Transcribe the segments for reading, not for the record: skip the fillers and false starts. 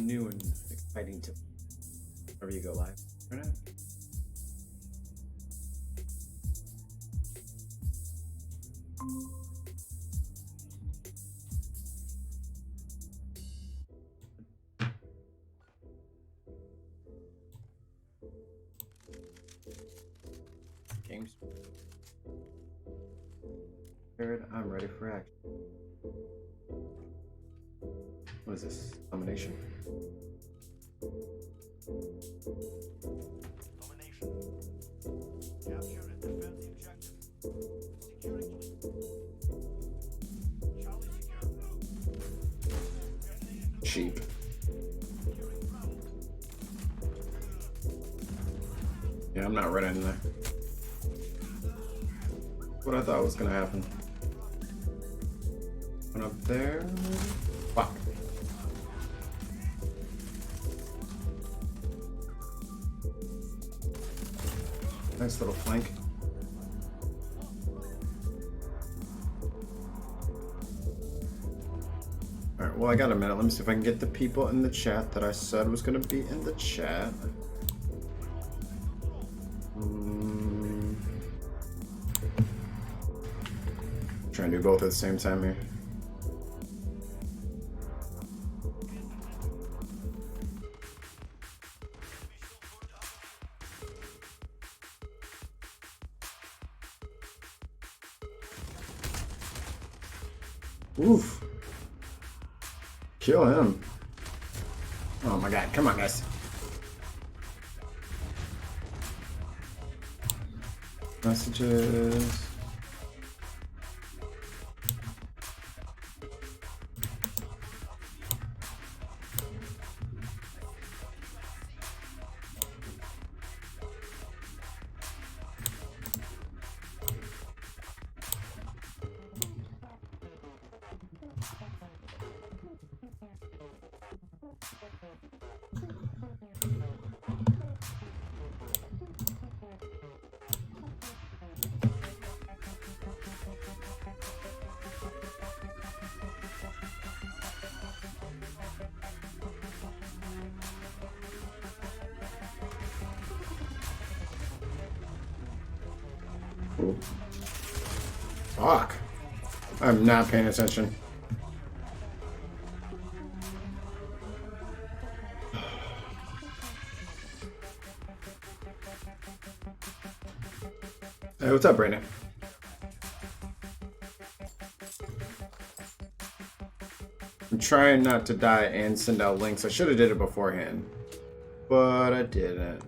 new and exciting to wherever you go live right now. Games. Prepared, I'm ready for action. What is this? Domination? Domination. Capture and defend the objective. Securing lead. Charlie secure. Sheep. Securing ground. Yeah, I'm not right in there. What I thought was gonna happen. Went up there. Fuck. Nice little flank. Alright, well I got a minute. Let me see if I can get the people in the chat that I said was gonna be in the chat. Trying to do both at the same time here. Oof. Kill him. Oh my god, come on guys. Messages. Ooh. Fuck. I'm not paying attention. Hey, what's up, Brandon? I'm trying not to die and send out links. I should have did it beforehand, but I didn't.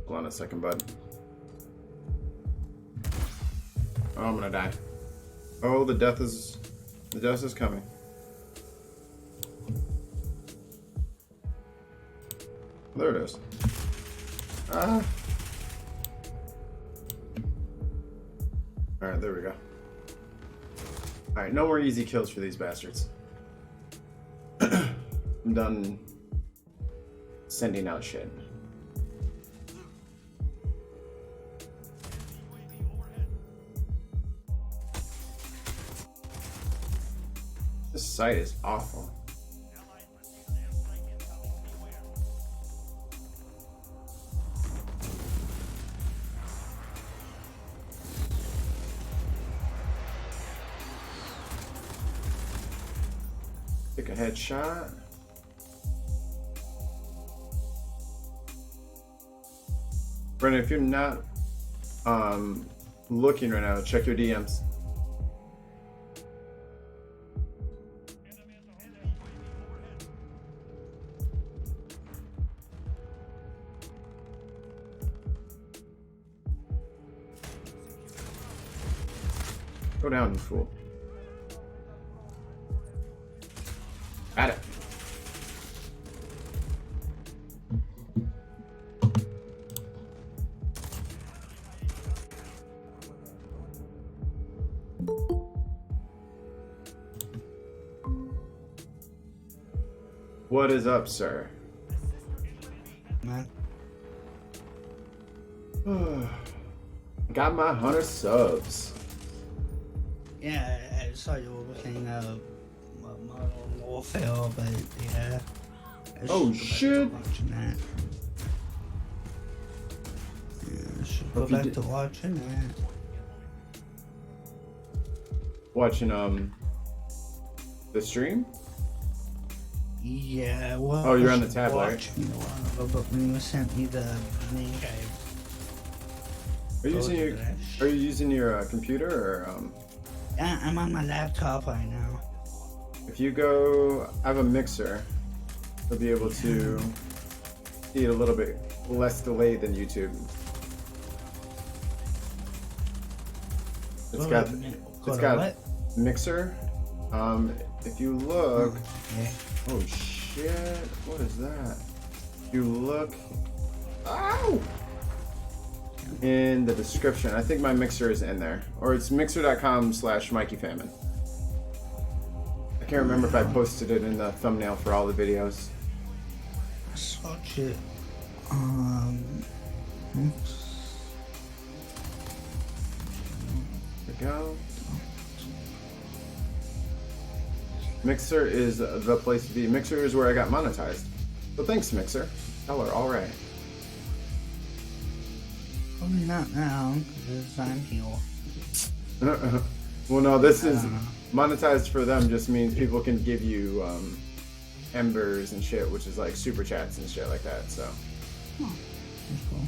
Hold on a second, bud. Oh, I'm gonna die. Oh, the death is coming. There it is. Ah. Alright, there we go. Alright, no more easy kills for these bastards. I'm done sending out shit. This site is awful. Take a headshot. Brendan, if you're not looking right now, check your DMs. Go down, you fool. Got it. What is up, sir? Man. Got my 100 subs. Yeah, I saw you were looking at Modern Warfare, but yeah. I Oh, should go shit. back to watching that. Yeah, I should go Hope you back did- to watching that. Watching the stream? Yeah, well. Oh, you're I on the should tab, right? watch, you know, but when you sent me the link, Are you using your Bangladesh. Are you using your computer or Yeah, I'm on my laptop right now. if you go, I have a mixer. You'll be able to see it a little bit less delayed than YouTube. It's got what? mixer. If you look, Yeah. oh shit, what is that? If you look, ow! In the description, I think my mixer is in there, or it's mixer.com/MikeyFamine. I can't remember if I posted it in the thumbnail for all the videos. Watch it. There we go. Mixer is the place to be. Mixer is where I got monetized. So thanks, Mixer. Y'all are all right. Probably not now, because I'm here. Well, no, this is monetized for them. Just means people can give you embers and shit, which is like super chats and shit like that. So. Oh, that's cool.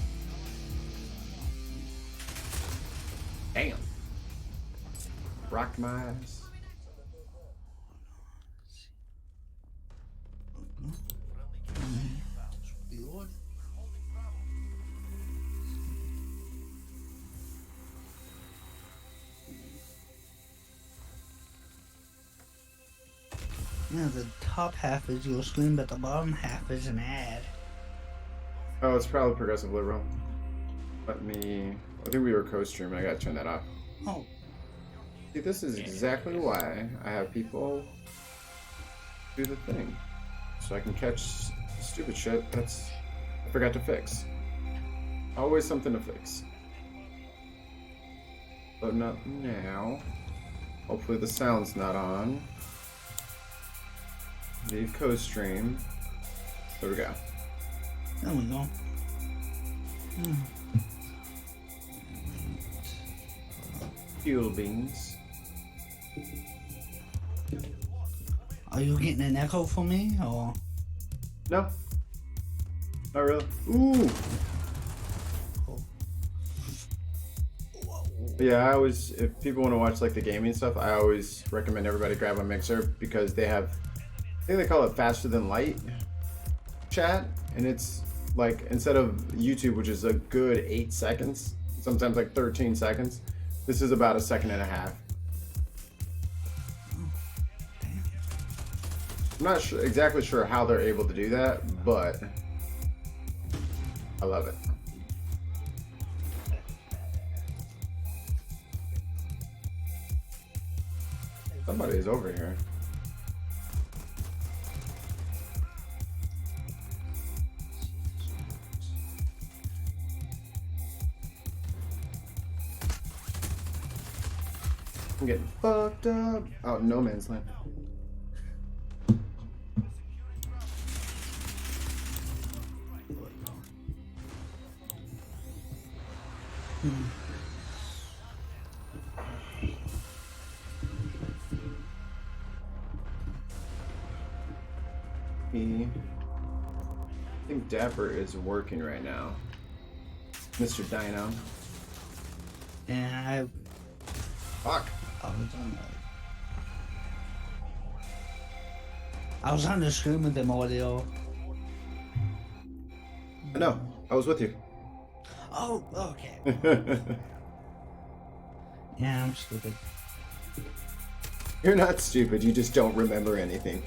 Damn. Rocked my ass. Yeah, the top half is your screen, but the bottom half is an ad. Oh, it's probably progressive liberal. Let me. I think we were co-streaming. I gotta turn that off. Oh, See, this is exactly why I have people do the thing, so I can catch stupid shit that's I forgot to fix. Always something to fix. But not now. Hopefully the sound's not on. Leave co-stream. There we go. there we go. Fuel beans. Are you getting an echo for me, or? No. Not really. Ooh. But yeah, I always, if people want to watch like the gaming stuff, I always recommend everybody grab a mixer because they have, I think they call it faster than light chat, and it's like instead of YouTube, which is a good 8 seconds, sometimes like 13 seconds, this is about 1.5 seconds. I'm not sure, exactly sure how they're able to do that, but I love it. Somebody is over here. I'm getting fucked up. Oh, no man's land. I think Dapper is working right now. Mr. Dino. And Fuck. I was on the screen with them audio. I know. I was with you. Oh, okay. Yeah, I'm stupid. You're not stupid. You just don't remember anything.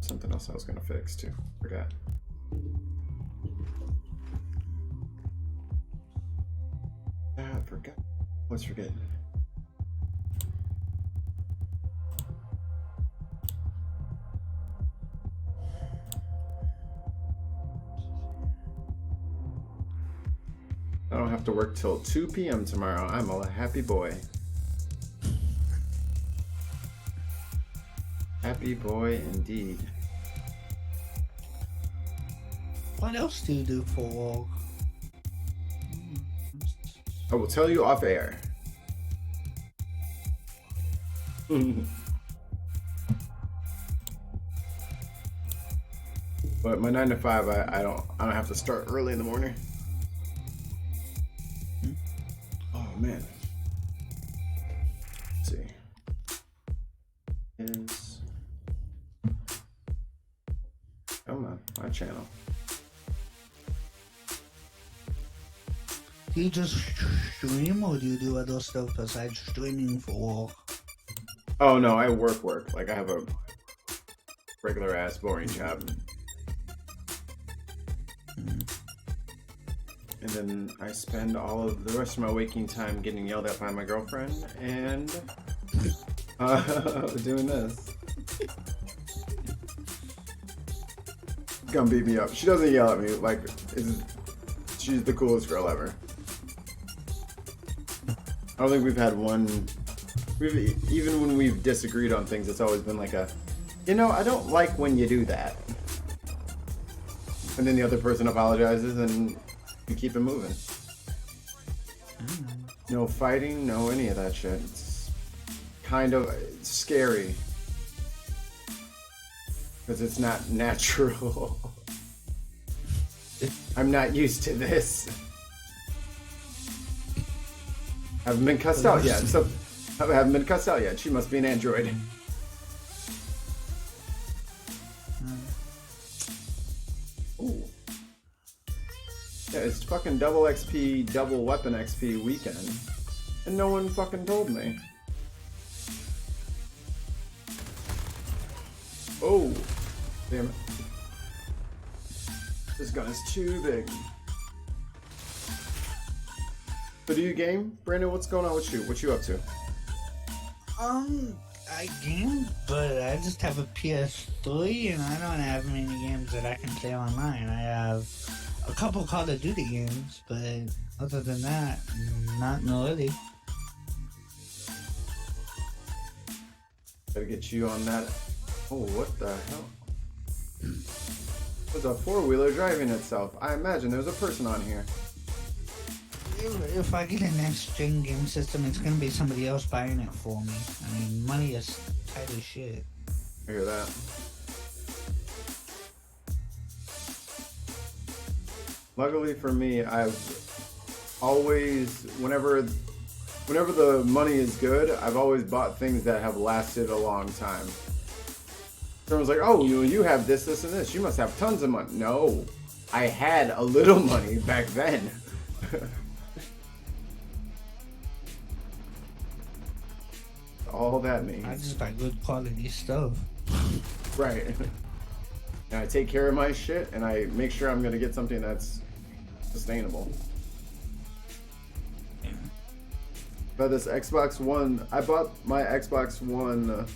Something else I was gonna fix too. Forgot. Ah, I forgot. Always forgetting. I don't have to work till 2 p.m. tomorrow. I'm a happy boy. Happy boy indeed. What else do you do for work? I will tell you off air. But my 9 to 5, I don't have to start early in the morning. Oh man. Let's see. Come on, my channel. Do you just stream or do you do other stuff besides streaming for work? Oh no, I work. Like I have a regular ass boring job. And then I spend all of the rest of my waking time getting yelled at by my girlfriend and doing this. Gonna beat me up. She doesn't yell at me. Like, she's the coolest girl ever. I don't think we've had one. Even when we've disagreed on things, it's always been like a, you know, I don't like when you do that. And then the other person apologizes and you keep it moving. No fighting, no any of that shit. It's kind of scary. Because it's not natural. I'm not used to this. I haven't been cussed out yet. So I haven't been cussed out yet. She must be an android. Ooh. Yeah, it's fucking double XP, double weapon XP weekend. And no one fucking told me. Oh, damn it. This gun is too big. So do you game? Brandon, what's going on with you? What you up to? I game, but I just have a PS3 and I don't have many games that I can play online. I have a couple Call of Duty games, but other than that, not really. Gotta get you on that. Oh, what the hell? There's a four-wheeler driving itself. I imagine there's a person on here. If I get a next-gen game system, it's gonna be somebody else buying it for me. I mean, money is tight as shit. I hear that. Luckily for me, I've always, whenever the money is good, I've always bought things that have lasted a long time. Someone's like, oh, you have this, this, and this. You must have tons of money. No, I had a little money back then. All that means. I just buy good quality stuff. Right. And I take care of my shit, and I make sure I'm gonna get something that's sustainable. But this Xbox One, I bought my Xbox One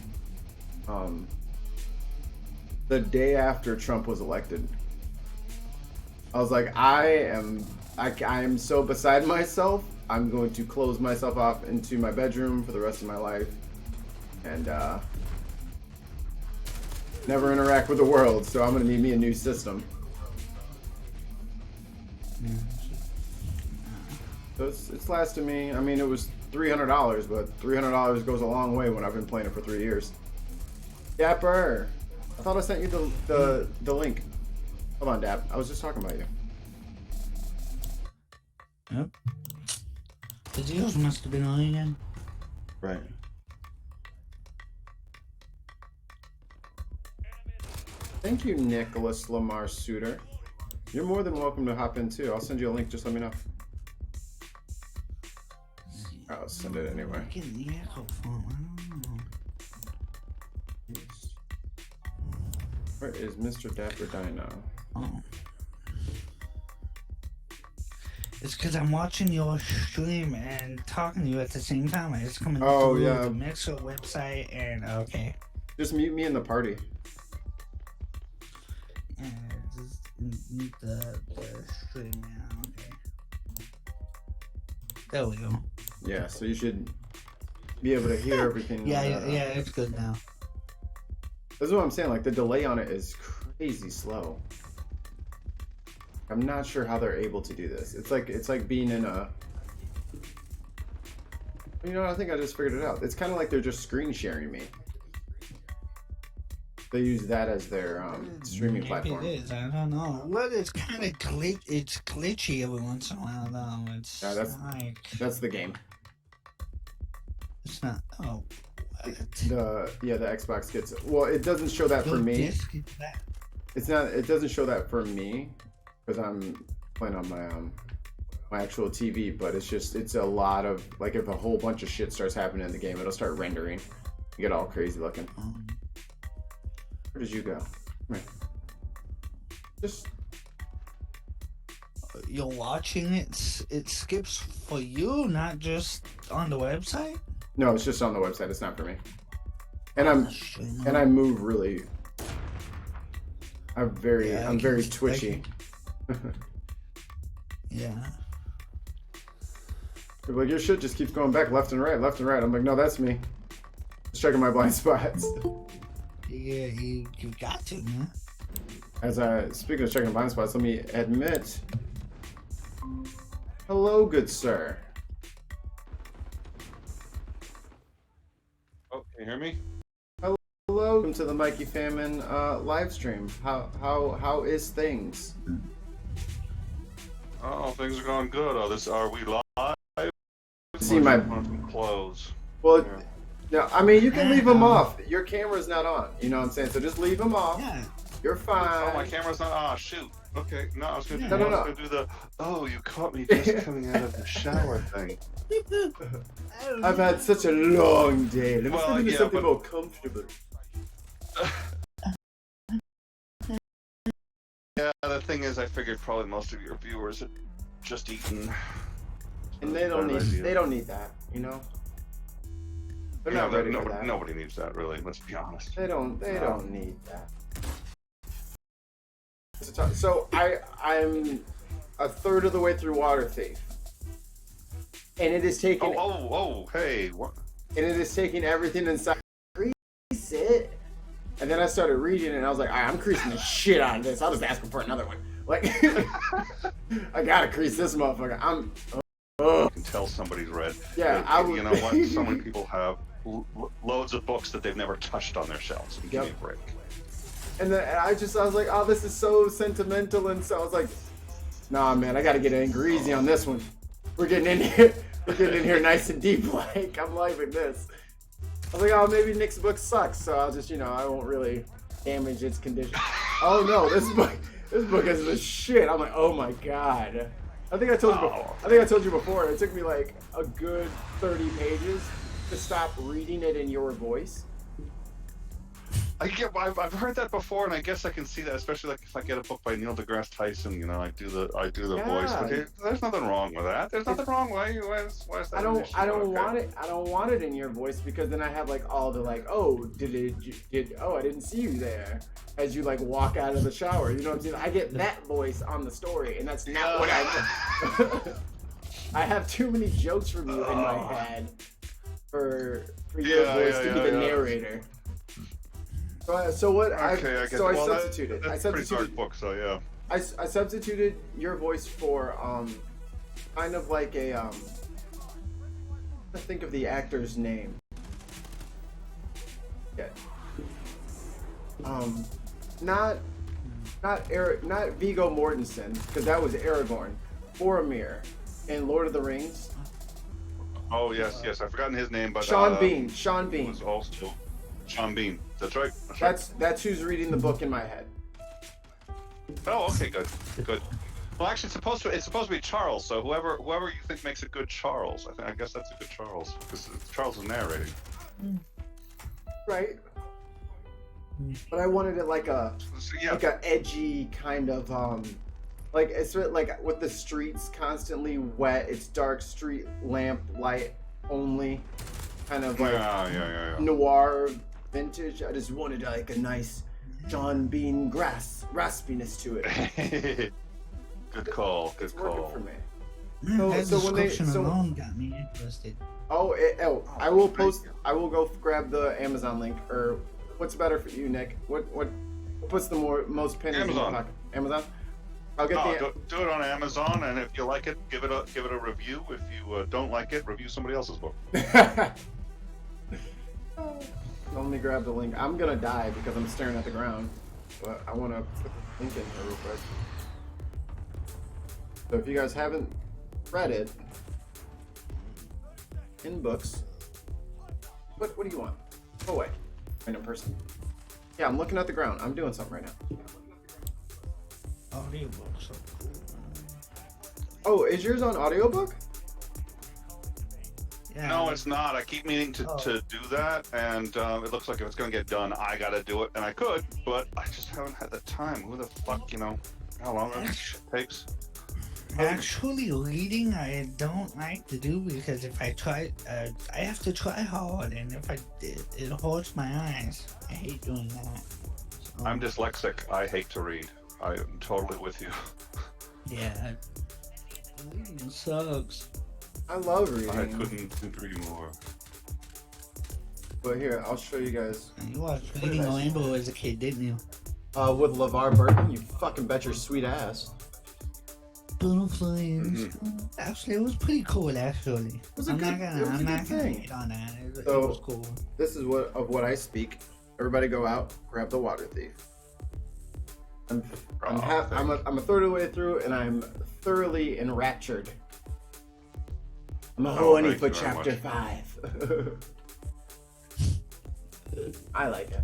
the day after Trump was elected. I was like, I am so beside myself. I'm going to close myself off into my bedroom for the rest of my life, and never interact with the world. So I'm gonna need me a new system. So it's lasted me. I mean, it was $300, but $300 goes a long way when I've been playing it for 3 years. Dapper, I thought I sent you the link. Hold on, Dap. I was just talking about you. Yep. The deals must have been on again. Right. Thank you, Nicholas Lamar Suter. You're more than welcome to hop in too. I'll send you a link. Just let me know. I'll send it anyway. Getting the echo from, I don't know. Where is Mr. Dapper Dino? Oh. It's because I'm watching your stream and talking to you at the same time. It's coming through the Mixer website and okay. Just mute me in the party. Yeah, just mute the stream now. Okay. There we go. Yeah, so you should be able to hear everything. Yeah, it's good now. This is what I'm saying. Like the delay on it is crazy slow. I'm not sure how they're able to do this. It's like being in a. You know, I think I just figured it out. It's kind of like they're just screen sharing me. They use that as their streaming Maybe platform. it is. I don't know. Well, it's kind of It's glitchy every once in a while, though. It's That's the game. It's not. Oh. The Xbox gets. Well, it doesn't show that for me. It's not. It doesn't show that for me because I'm playing on my my actual TV. But it's a lot of like if a whole bunch of shit starts happening in the game, it'll start rendering. You get all crazy looking. Where did you go? Right. Just. You're watching it. It skips for you, not just on the website. No, it's just on the website. It's not for me. And I move really. I'm very twitchy. Yeah. They're like, your shit just keeps going back left and right, left and right. I'm like, no, that's me. Just checking my blind spots. Yeah, you got to, man. Speaking of checking blind spots, let me admit. Hello, good sir. Oh, can you hear me? Hello, welcome to the Mikey Famine live stream. How is things? Oh, things are going good. Are we live? See my clothes. Well, no, I mean you can leave them off. Your camera's not on. You know what I'm saying? So just leave them off. Yeah. You're fine. Oh, my camera's not. Ah, shoot. Okay, no, I was gonna do the. Oh, you caught me just coming out of the shower thing. I've had such a long day. Let me step into something more comfortable. Yeah, the thing is, I figured probably most of your viewers had just eaten. And they don't need that, you know. They're not ready for that. Nobody needs that, really. Let's be honest. They don't need that. So I'm a third of the way through Water Thief, and it is taking. Hey, what? And it is taking everything inside. Crease it, and then I started reading it, and I was like, all right, I'm creasing the shit out of this. I'll just ask him for another one. Like, I gotta crease this motherfucker. You can tell somebody's read. Yeah, you know what? So many people have loads of books that they've never touched on their shelves. Give me a break. And then I was like, oh, this is so sentimental, and so I was like, nah, man, I gotta get angry easy on this one. We're getting in here nice and deep, like I'm liking this. I was like, oh, maybe Nick's book sucks, so I'll just, I won't really damage its condition. Oh no, this book is the shit. I'm like, oh my god. I think I told you before. It took me like a good 30 pages to stop reading it in your voice. I've heard that before, and I guess I can see that, especially like if I get a book by Neil deGrasse Tyson, I do the voice. But there's nothing wrong with that. There's nothing wrong. Why is that? I don't want it. I don't want it in your voice because then I have like all the like, oh, I didn't see you there as you like walk out of the shower. You know what I'm saying? I get that voice on the story, and that's not what I. I have too many jokes from you in my head for your voice to be the narrator. So what? Okay, I substituted. That's a pretty dark book, so yeah. I substituted your voice for kind of like a I think of the actor's name. Yeah. Not Viggo Mortensen, because that was Aragorn. Boromir in Lord of the Rings. Oh yes, I've forgotten his name, but Sean Bean. Was also Sean Bean. That's right. That's who's reading the book in my head. Oh, okay, good. Well, actually, it's supposed to be Charles. So whoever you think makes a good Charles, I guess that's a good Charles because Charles is narrating. Right. But I wanted it like a edgy kind of like it's like with the streets constantly wet. It's dark street lamp light only, kind of like noir vintage. I just wanted like a nice John Bean raspiness to it. Good call. It's working for me. That so when they description alone got me interested. I will post. I will go grab the Amazon link. Or what's better for you, Nick? What puts the most pennies in your Amazon. pocket? Amazon. I'll get No, do it on Amazon, and if you like it, give it a review. If you don't like it, review somebody else's book. Let me grab the link. I'm gonna die because I'm staring at the ground, but I want to put the link in here real quick. So if you guys haven't read it in books, what do you want? Go away, random person. Yeah, I'm looking at the ground. I'm doing something right now. Audiobook, so cool. Oh, is yours on audiobook? Yeah. No, it's not. I keep meaning to do that, and it looks like if it's going to get done, I got to do it, and I could, but I just haven't had the time. Who the fuck, how long that shit takes? Actually, reading I don't like to do because if I try, I have to try hard, and if I did, it hurts my eyes. I hate doing that. So, I'm dyslexic. I hate to read. I am totally with you. yeah, reading sucks. I love reading. I couldn't agree more. But here, I'll show you guys. You watched Reading Rainbow as a kid, didn't you? With LeVar Burton, you fucking bet your sweet ass. Butterflies. Actually, it was pretty cool. Actually, It was a I'm good, not gonna, it was I'm a not good gonna thing. hate on that. It So- was cool. This is what I speak. Everybody go out, grab the water thief. I'm a third of the way through, and I'm thoroughly enraptured. I'm a horny thank for you very chapter much. 5. I like it.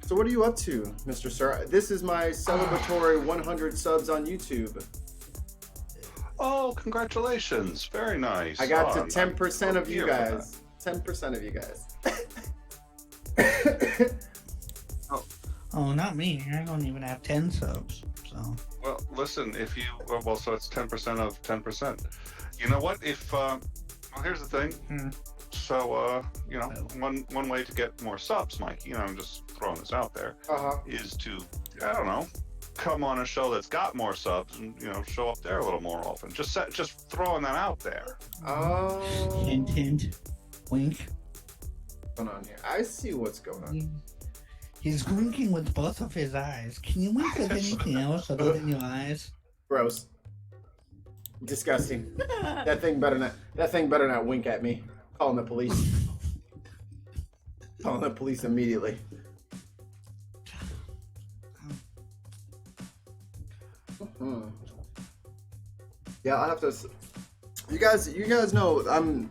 So what are you up to, Mr. Sir? This is my celebratory 100 subs on YouTube. Oh, congratulations. Very nice. I got to I'm 10% of you here for guys. 10% of you guys. Oh, not me. I don't even have 10 subs. So Well, listen, if you so it's 10% of 10%. You know what? If well, here's the thing. So one way to get more subs, Mike. I'm just throwing this out there, is to come on a show that's got more subs and show up there a little more often. Just throwing that out there. Oh. hint, hint, wink. What's going on here? I see what's going on. He's winking with both of his eyes. Can you wink with anything else other than your eyes? Gross. Disgusting. That thing better not wink at me. Calling the police. Calling the police immediately. Yeah, I'll have to. You guys know I'm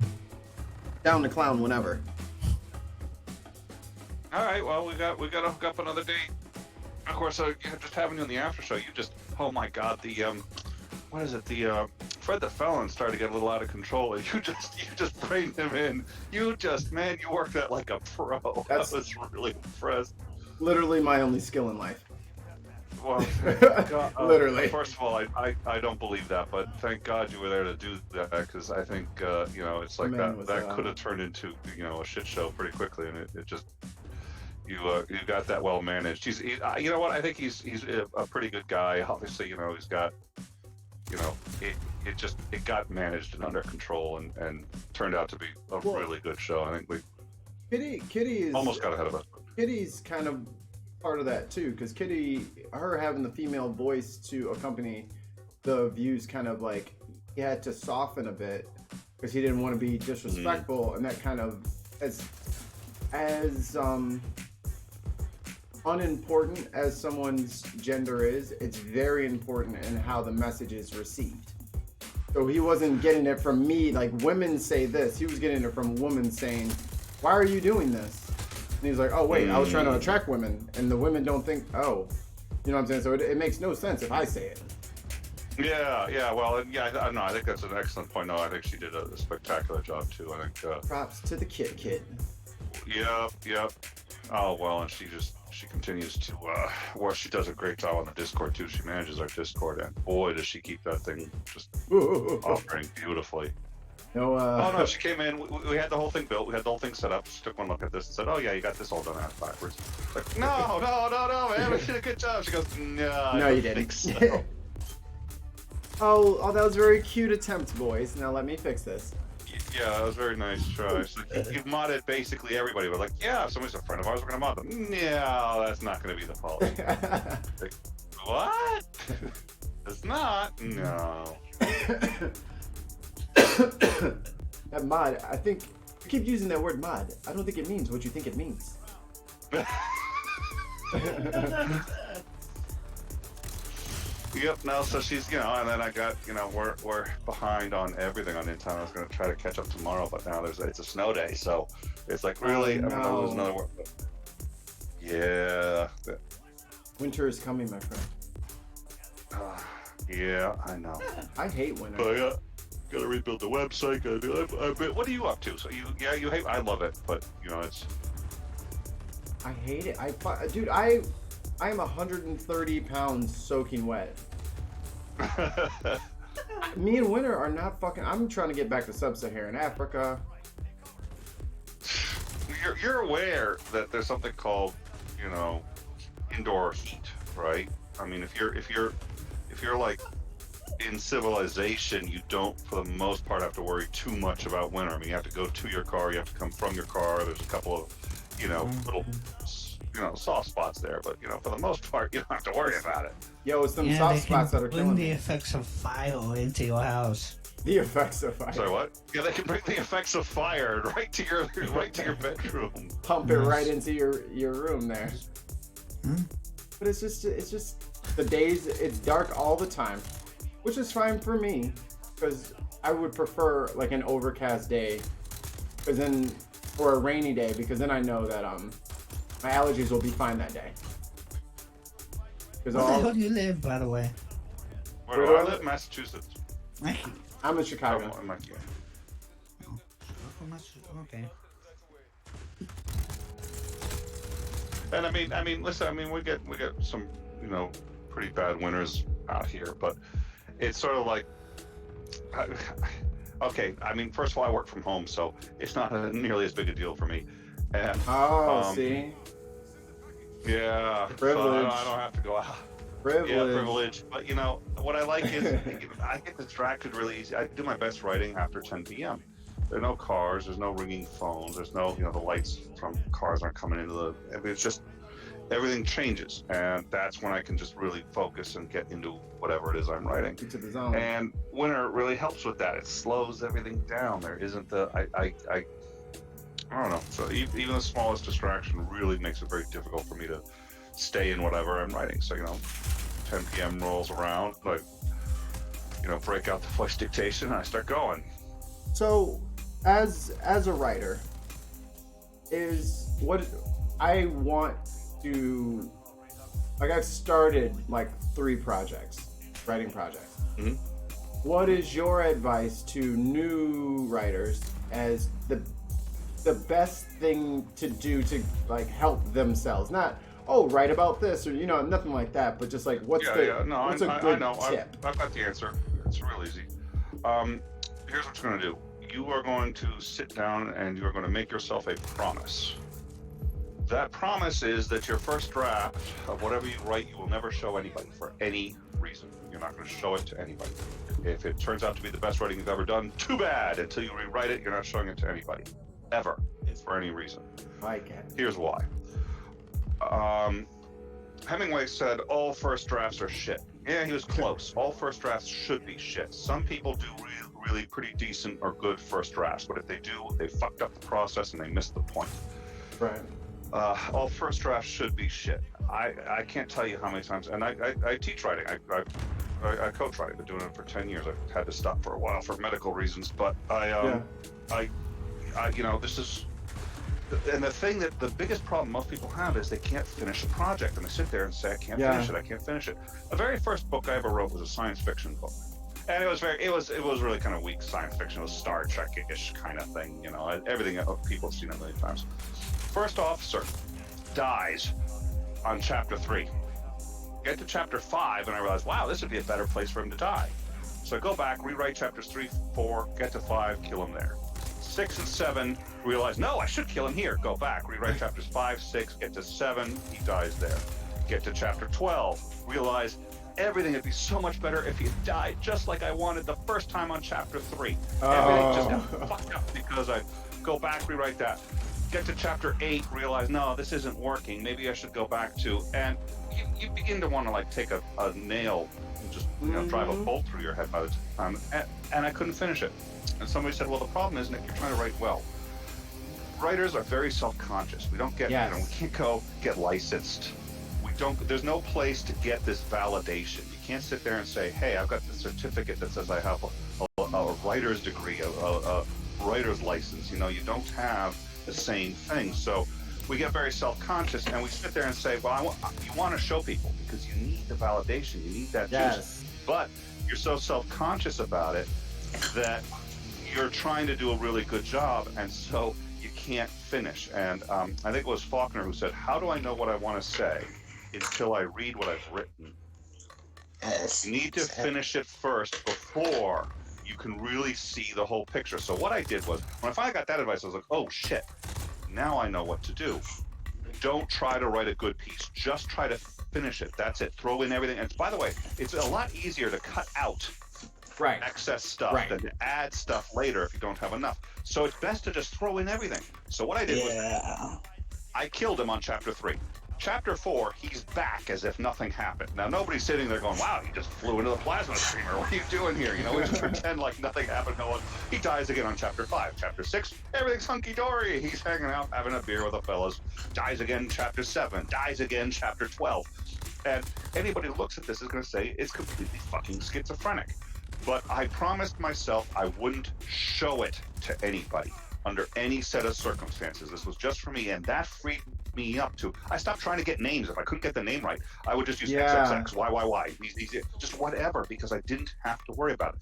down to clown whenever. All right, well, we got to hook up another date. Of course, just having you on the after show, oh my God, what is it? Fred the Felon started to get a little out of control, and you just reined him in. You worked that like a pro. I was really impressed. Literally my only skill in life. Well, God, Literally. First of all, I don't believe that, but thank God you were there to do that, because I think it's like that could have turned into a shit show pretty quickly, and it just. You got that well managed. You know what? I think he's a pretty good guy. Obviously, he's got, it got managed and under control and turned out to be a really good show. I think Kitty is almost got ahead of us. Kitty's kind of part of that too, because her having the female voice to accompany the views, kind of like he had to soften a bit because he didn't want to be disrespectful, and that kind of as unimportant as someone's gender is, it's very important in how the message is received. So he wasn't getting it from me, like women say this. He was getting it from women saying, why are you doing this? And he's like, oh wait, I was trying to attract women, and the women don't think, oh, you know what I'm saying? So it makes no sense if I say it. Yeah, well, I think that's an excellent point. No, I think she did a spectacular job too. I think props to the kid. Yep. Oh well, and she continues to she does a great job on the Discord too. She manages our Discord, and boy does she keep that thing just operating beautifully. No, she came in, we had the whole thing built, we had the whole thing set up. She took one look at this and said, oh yeah, you got this all done out backwards. Like, no, man, we did a good job. She goes, no, you didn't. Think so. Oh, that was a very cute attempt, boys. Now let me fix this. Yeah, that was a very nice try. So you've modded basically everybody. We're like, yeah, if somebody's a friend of ours, we're going to mod them. No, that's not going to be the policy. Like, what? It's not? No. That mod, I think, you keep using that word mod. I don't think it means what you think it means. Yep, no, so she's, and then I got, we're behind on everything on InTime. I was going to try to catch up tomorrow, but now it's a snow day, so it's like, really? Oh, I'm going to lose another work. Yeah. Winter is coming, my friend. Yeah, I know. I hate winter. But gotta rebuild the website. What are you up to? So you hate. I love it, but it's. I hate it. Dude, I am 130 pounds soaking wet. Me and winter are not fucking. I'm trying to get back to sub-Saharan Africa. You're aware that there's something called, indoor heat, right? I mean, if you're like in civilization, you don't, for the most part, have to worry too much about winter. I mean, you have to go to your car, you have to come from your car. There's a couple of, little, soft spots there, but for the most part, you don't have to worry about it. Yo, it's some soft spots that are killing bring the me. effects of fire into your house. The effects of fire. Sorry, what? Yeah, they can bring the effects of fire right to your bedroom. Pump it right into your room there. Hmm? But it's just the days. It's dark all the time, which is fine for me, because I would prefer like an overcast day, or a rainy day, because then I know that my allergies will be fine that day. Where the hell do you live, by the way? Where do I live? Massachusetts. I'm in Chicago. Okay. And I mean, listen. We get some, pretty bad winters out here, but it's sort of like, okay. I mean, first of all, I work from home, so it's not nearly as big a deal for me. And See. Yeah. Privilege. So I don't have to go out. Privilege. Yeah, privilege. But what I like is I get distracted really easy. I do my best writing after 10 p.m. There are no cars. There's no ringing phones. There's no, the lights from cars aren't coming into the. I mean, it's just everything changes, and that's when I can just really focus and get into whatever it is I'm writing. Into the zone. And winter really helps with that. It slows everything down. There isn't the I don't know. So even the smallest distraction really makes it very difficult for me to stay in whatever I'm writing. So 10 p.m. rolls around, like break out the voice dictation, and I start going. So, as a writer, is what I want to, like, I've started like 3 writing projects. Mm-hmm. What is your advice to new writers as the best thing to do to like help themselves? Not write about this or nothing like that, but just like what's a good tip? I've got the answer. It's real easy. Here's what you're going to do. You are going to sit down and you are going to make yourself a promise. That promise is that your first draft of whatever you write, you will never show anybody for any reason. You're not going to show it to anybody. If it turns out to be the best writing you've ever done, too bad. Until you rewrite it, you're not showing it to anybody. Ever. For any reason. I can. Here's why. Hemingway said all first drafts are shit. Yeah, he was close. All first drafts should be shit. Some people do really pretty decent or good first drafts, but if they do, they fucked up the process and they missed the point. Right. All first drafts should be shit. I can't tell you how many times, and I teach writing. I coach writing. I've been doing it for 10 years. I've had to stop for a while for medical reasons, but this is. And the thing that the biggest problem most people have is they can't finish a project, and they sit there and say, I can't finish it. The very first book I ever wrote was a science fiction book, and it was really kind of weak science fiction. It was Star Trek-ish kind of thing, everything people have seen a million times. First officer dies on chapter 3. Get to chapter 5, and I realized, wow, this would be a better place for him to die. So I go back, rewrite chapters 3, 4, get to 5, kill him there. 6 and 7, realize, no, I should kill him here. Go back, rewrite chapters 5, 6, get to 7, he dies there. Get to chapter 12, realize everything would be so much better if he had died just like I wanted the first time on chapter 3. Everything just got fucked up because I go back, rewrite that. Get to chapter 8, realize, no, this isn't working. Maybe I should go back to, and you begin to want to like take a nail and just drive a bolt through your head by the time, and I couldn't finish it. And somebody said, well, the problem is, Nick, you're trying to write well. Writers are very self-conscious. We don't get, we can't go get licensed. There's no place to get this validation. You can't sit there and say, hey, I've got the certificate that says I have a writer's degree, a writer's license. You don't have the same thing. So we get very self-conscious and we sit there and say, well, you want to show people because you need the validation. You need that juice. But you're so self-conscious about it that you're trying to do a really good job, and so you can't finish. And I think it was Faulkner who said, how do I know what I want to say until I read what I've written? Yes. You need to finish it first before you can really see the whole picture. So what I did was, when I finally got that advice, I was like, oh shit, now I know what to do. Don't try to write a good piece. Just try to finish it. That's it. Throw in everything. And by the way, it's a lot easier to cut out excess stuff than to add stuff later if you don't have enough. So it's best to just throw in everything. So what I did was, I killed him on chapter 3. Chapter 4, he's back as if nothing happened. Now, nobody's sitting there going, wow, he just flew into the plasma streamer. What are you doing here? We just pretend like nothing happened. He dies again on chapter 5. Chapter 6, everything's hunky-dory. He's hanging out, having a beer with the fellas. Dies again chapter 7. Dies again chapter 12. And anybody who looks at this is going to say it's completely fucking schizophrenic. But I promised myself I wouldn't show it to anybody under any set of circumstances. This was just for me, and that freed me up to. I stopped trying to get names. If I couldn't get the name right, I would just use XXX, YYY, just whatever, because I didn't have to worry about it.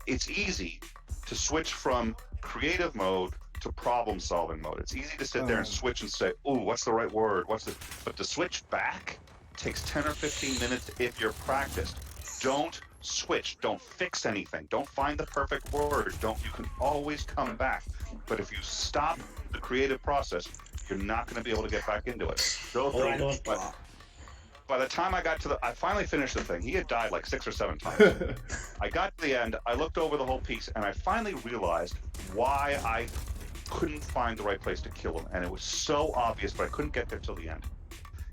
It's easy to switch from creative mode to problem-solving mode. It's easy to sit there and switch and say, "Ooh, what's the right word? But to switch back takes 10 or 15 minutes if you're practiced. Don't switch. Don't fix anything. Don't find the perfect word. You can always come back. But if you stop the creative process, you're not going to be able to get back into it. By the time I got I finally finished the thing. He had died like 6 or 7 times. I got to the end, I looked over the whole piece, and I finally realized why I couldn't find the right place to kill him. And it was so obvious, but I couldn't get there till the end.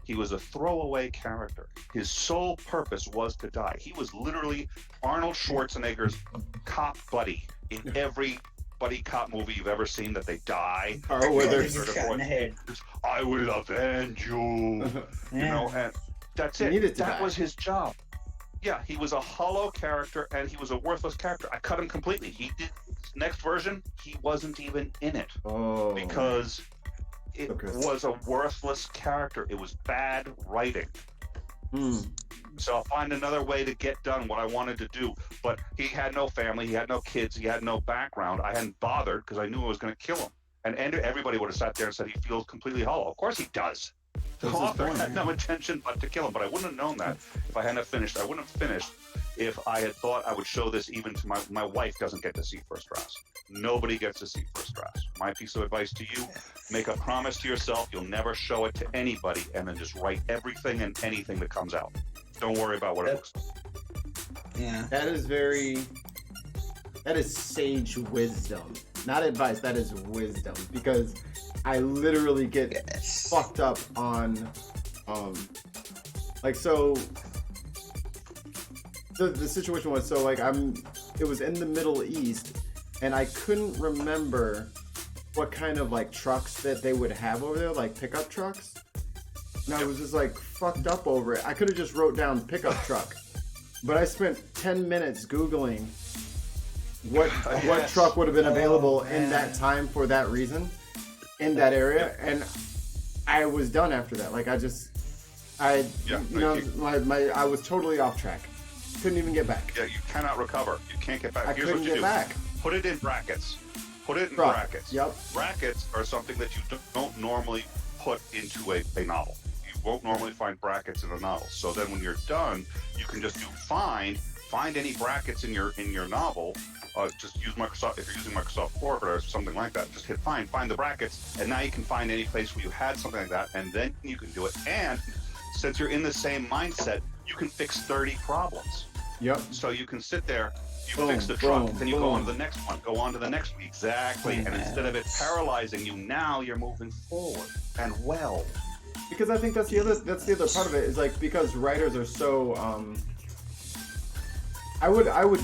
He was a throwaway character. His sole purpose was to die. He was literally Arnold Schwarzenegger's cop buddy in every buddy cop movie you've ever seen, that they die. Oh, where they're shot in the head. I will avenge you. And that's it. That was his job. Yeah, he was a hollow character, and he was a worthless character. I cut him completely. He did next version. He wasn't even in it because it was a worthless character. It was bad writing. So I'll find another way to get done what I wanted to do. But he had no family, he had no kids, he had no background. I hadn't bothered because I knew I was going to kill him. And everybody would have sat there and said he feels completely hollow. Of course he does. The author had no intention but to kill him. But I wouldn't have known that if I hadn't finished. I wouldn't have finished if I had thought I would show this even to my wife. Doesn't get to see first drafts. Nobody gets to see first drafts. My piece of advice to you: make a promise to yourself you'll never show it to anybody, and then just write everything and anything that comes out. Don't worry about what it looks like. Yeah. That is sage wisdom. Not advice, that is wisdom. Because I literally get fucked up on the situation was it was in the Middle East, and I couldn't remember what kind of like trucks that they would have over there, like pickup trucks. And I was just like fucked up over it. I could have just wrote down pickup truck, but I spent 10 minutes Googling what truck would have been available in that time for that reason, in that area, and I was done after that. Like I was totally off track. Couldn't even get back. Yeah, you cannot recover. You can't get back. Here's what you do. Put it in brackets. Put it in brackets. Yep. Brackets are something that you don't normally put into a novel. You won't normally find brackets in a novel. So then when you're done, you can just do find any brackets in your novel. Just use Microsoft, if you're using Microsoft Word or something like that, just hit find the brackets, and now you can find any place where you had something like that, and then you can do it. And since you're in the same mindset, you can fix 30 problems. Yep. So you can sit there, you Boom, fix the truck, boom, then you go on to boom. the next one, go on to the next one. Exactly. And instead of it paralyzing you, now you're moving forward and well. Because I think that's the other part of it is like because writers are so I would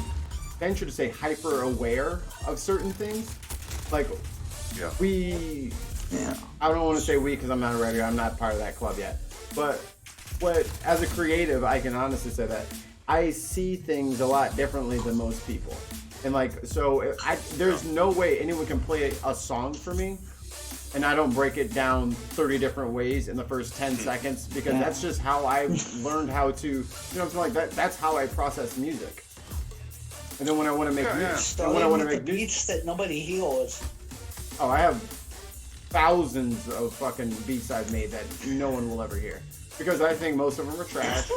venture to say hyper aware of certain things. Like I don't want to say we because I'm not a writer, I'm not part of that club yet. But as a creative, I can honestly say that I see things a lot differently than most people. And like so there's no way anyone can play a song for me and I don't break it down 30 different ways in the first 10 seconds because that's just how I learned how to, you know what I'm saying? Like that's how I process music. And then when I want to make beats that nobody hears. Oh, I have thousands of fucking beats I've made that no one will ever hear because I think most of them are trash.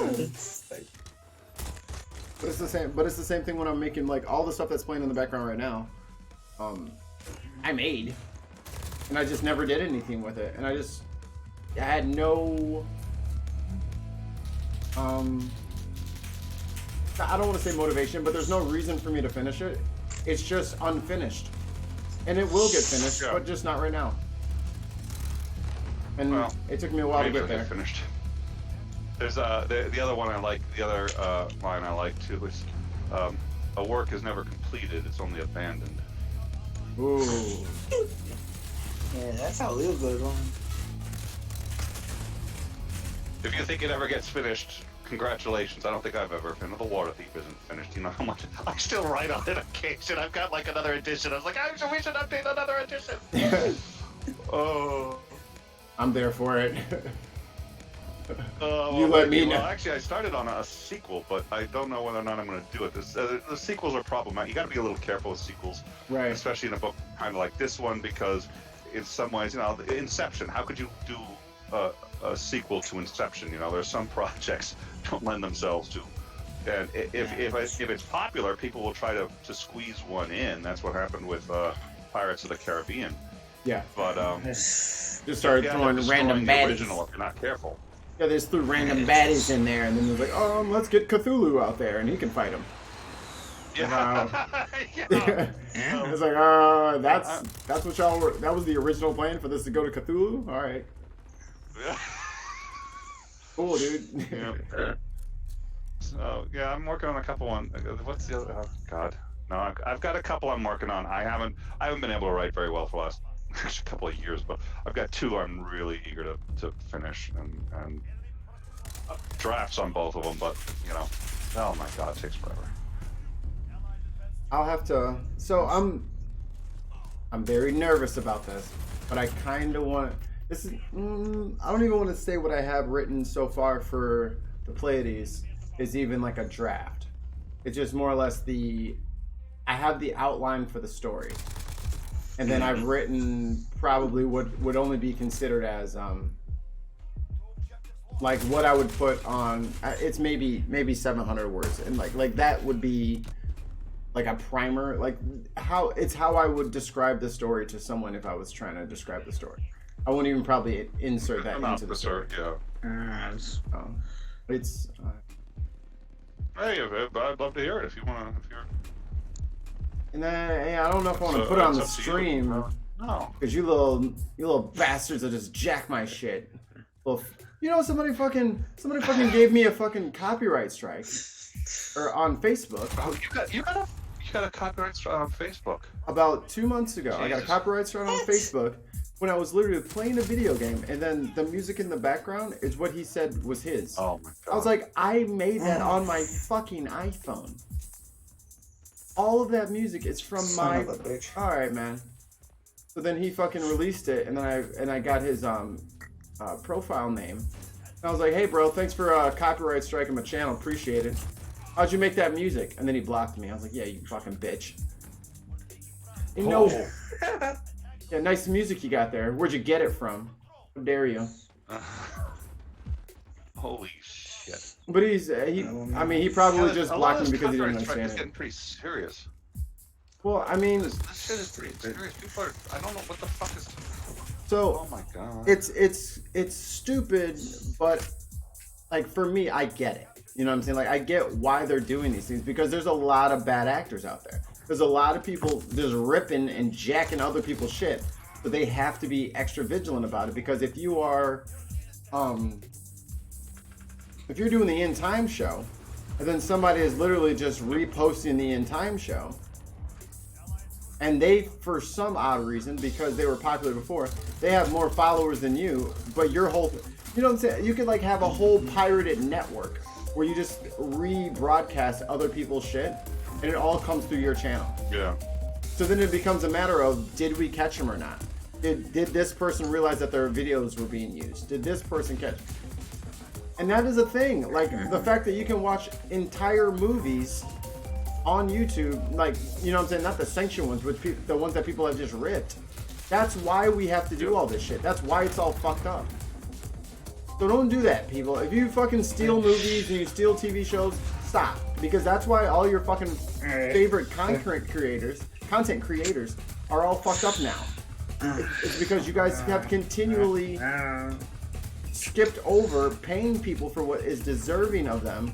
But it's the same. But it's the same thing when I'm making like all the stuff that's playing in the background right now. I made, and I just never did anything with it, and I had no. I don't want to say motivation, but there's no reason for me to finish it. It's just unfinished, and it will get finished, but just not right now. And it took me a while to get there. Finished. There's the other one I like. The other line I like too is, "A work is never completed; it's only abandoned." Ooh. Yeah, that's a real good one. If you think it ever gets finished, congratulations. I don't think I've ever finished. The Water Thief isn't finished. You know how much I still write on it occasion. I've got like another edition. I was like, we should update another edition. Oh, I'm there for it. you let me know. Well, actually, I started on a sequel, but I don't know whether or not I'm going to do it. The sequels are problematic. You got to be a little careful with sequels, Right? Especially in a book kind of like this one, because in some ways, you know, Inception. How could you do a sequel to Inception? You know, there's some projects don't lend themselves to. And if it's popular, people will try to squeeze one in. That's what happened with Pirates of the Caribbean. Yeah. But just started throwing random baddies. Original if you're not careful. Yeah, they just threw random baddies in there, and then they're like, let's get Cthulhu out there, and he can fight him. Yeah. It's like, that's what y'all were. That was the original plan for this to go to Cthulhu. All right. Cool, dude. Yeah. So yeah, I'm working on a couple on. What's the other? Oh God, no, I've got a couple I'm working on. I haven't been able to write very well for the last couple of years, but I've got two I'm really eager to finish and drafts on both of them. But you know, oh my God, it takes forever. I'll have to. So I'm very nervous about this, but I kind of want. This is. I don't even want to say what I have written so far for the Pleiades is even like a draft. It's just more or less I have the outline for the story, and then I've written probably what would only be considered as like what I would put on. It's maybe 700 words, and like that would be like a primer, like how I would describe the story to someone if I was trying to describe the story. I wouldn't even probably insert that into the story. Yeah. It's. Hey, I'd love to hear it if you want to. If you're. And then I don't know if I want to put it on the stream. No. Because you little bastards will just jack my shit. Well, you know somebody fucking gave me a fucking copyright strike, or on Facebook. Oh, you got a copyright strike on Facebook. About 2 months ago, I got a copyright strike on Facebook when I was literally playing a video game, and then the music in the background is what he said was his. Oh my God. I was like, I made that on my fucking iPhone. All of that music is from my. Son of a bitch. All right, man. So then he fucking released it, and then I got his profile name. And I was like, hey, bro, thanks for copyright striking my channel. Appreciate it. How'd you make that music? And then he blocked me. I was like, yeah, you fucking bitch. You know. Yeah, nice music you got there. Where'd you get it from? How dare you? Holy shit. But he probably just blocked me because he didn't understand It's it. getting pretty serious. Well, I mean, This shit is pretty serious. People are. I don't know what the fuck is. so Oh my God. it's stupid, but like for me, I get it. You know what I'm saying? Like, I get why they're doing these things, because there's a lot of bad actors out there. There's a lot of people just ripping and jacking other people's shit, but they have to be extra vigilant about it, because if you are, if you're doing the End Time show, and then somebody is literally just reposting the End Time show, and they, for some odd reason, because they were popular before, they have more followers than you, but your whole, you know what I'm saying? You could like have a whole pirated network where you just rebroadcast other people's shit, and it all comes through your channel. Yeah. So then it becomes a matter of, did we catch them or not? Did this person realize that their videos were being used? Did this person catch? And that is a thing. Like, the fact that you can watch entire movies on YouTube, like, you know what I'm saying? Not the sanctioned ones, but the ones that people have just ripped. That's why we have to do all this shit. That's why it's all fucked up. So don't do that, people. If you fucking steal movies and you steal TV shows, stop. Because that's why all your fucking favorite content creators are all fucked up now. It's because you guys have continually skipped over paying people for what is deserving of them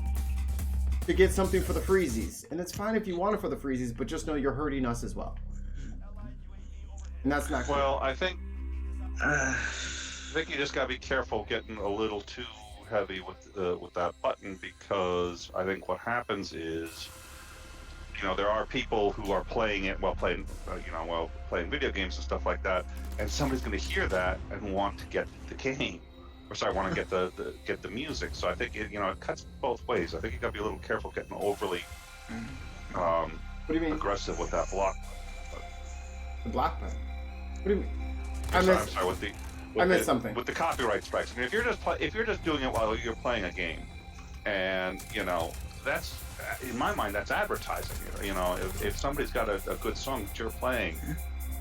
to get something for the freezies. And it's fine if you want it for the freezies, but just know you're hurting us as well. And that's not cool. Well, I think you just gotta be careful getting a little too heavy with that button, because I think what happens is, you know, there are people who are playing it while playing video games and stuff like that, and somebody's going to hear that and want to get the game, or sorry, want to get the music. So I think it cuts both ways. I think you got to be a little careful getting overly what do you mean? aggressive with that block. The block button. What do you mean? I'm sorry, I missed something. With the copyright strikes. I mean, if you're just doing it while you're playing a game, and that's, in my mind, that's advertising. You know, if somebody's got a good song that you're playing,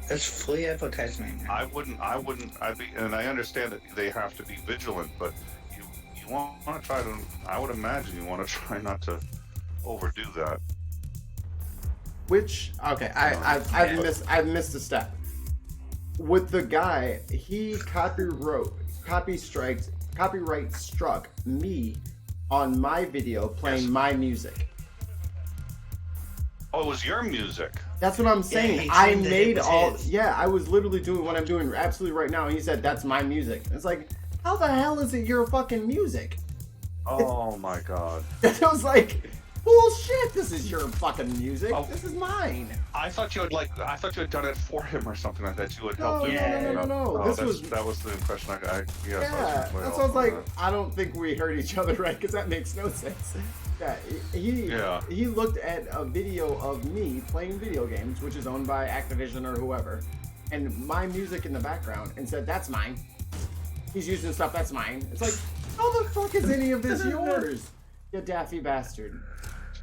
that's free advertisement. and I understand that they have to be vigilant, but you want to try to. I would imagine you want to try not to overdo that. Which, okay, I've missed a step. With the guy, he copyright struck me on my video playing my music. Oh, it was your music. That's what I'm saying. Yeah, I made all. Yeah, I was literally doing what I'm doing absolutely right now. And he said, "That's my music." It's like, how the hell is it your fucking music? Oh my god. I was like, bullshit. This is your fucking music. Oh. This is mine. I thought you had done it for him or something like that. You had helped him. No. Oh, that was the impression I Yeah, that's what I was like. I don't think we heard each other right, because that makes no sense. Yeah, he looked at a video of me playing video games, which is owned by Activision or whoever, and my music in the background, and said, "That's mine." He's using stuff that's mine. It's like, how the fuck is any of this yours? You daffy bastard.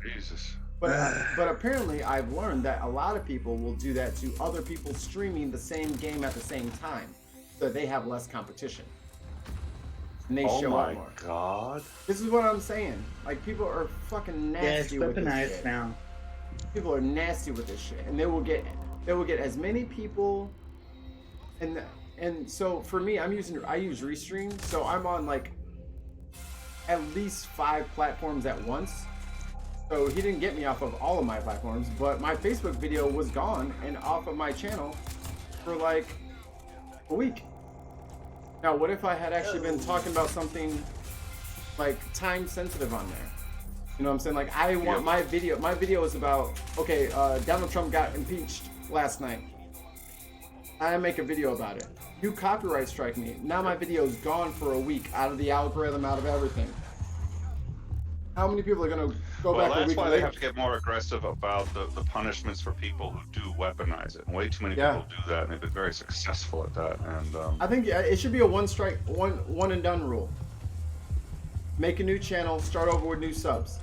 Jesus. But apparently I've learned that a lot of people will do that to other people streaming the same game at the same time, so they have less competition. And they show up more. Oh my god. This is what I'm saying. Like, people are fucking nasty with this shit. Now. People are nasty with this shit, and they will get as many people. And so for me, I use Restream, so I'm on like at least 5 platforms at once. So he didn't get me off of all of my platforms, but my Facebook video was gone and off of my channel for like a week. Now, what if I had actually been talking about something like time sensitive on there? You know what I'm saying? Like, I want my video is about, okay, Donald Trump got impeached last night. I make a video about it. You copyright strike me. Now my video is gone for a week, out of the algorithm, out of everything. How many people are going to go back a week later? Well, that's why they have to get more aggressive about the punishments for people who do weaponize it. Way too many people do that, and they've been very successful at that. And I think it should be a one and done rule. Make a new channel, start over with new subs.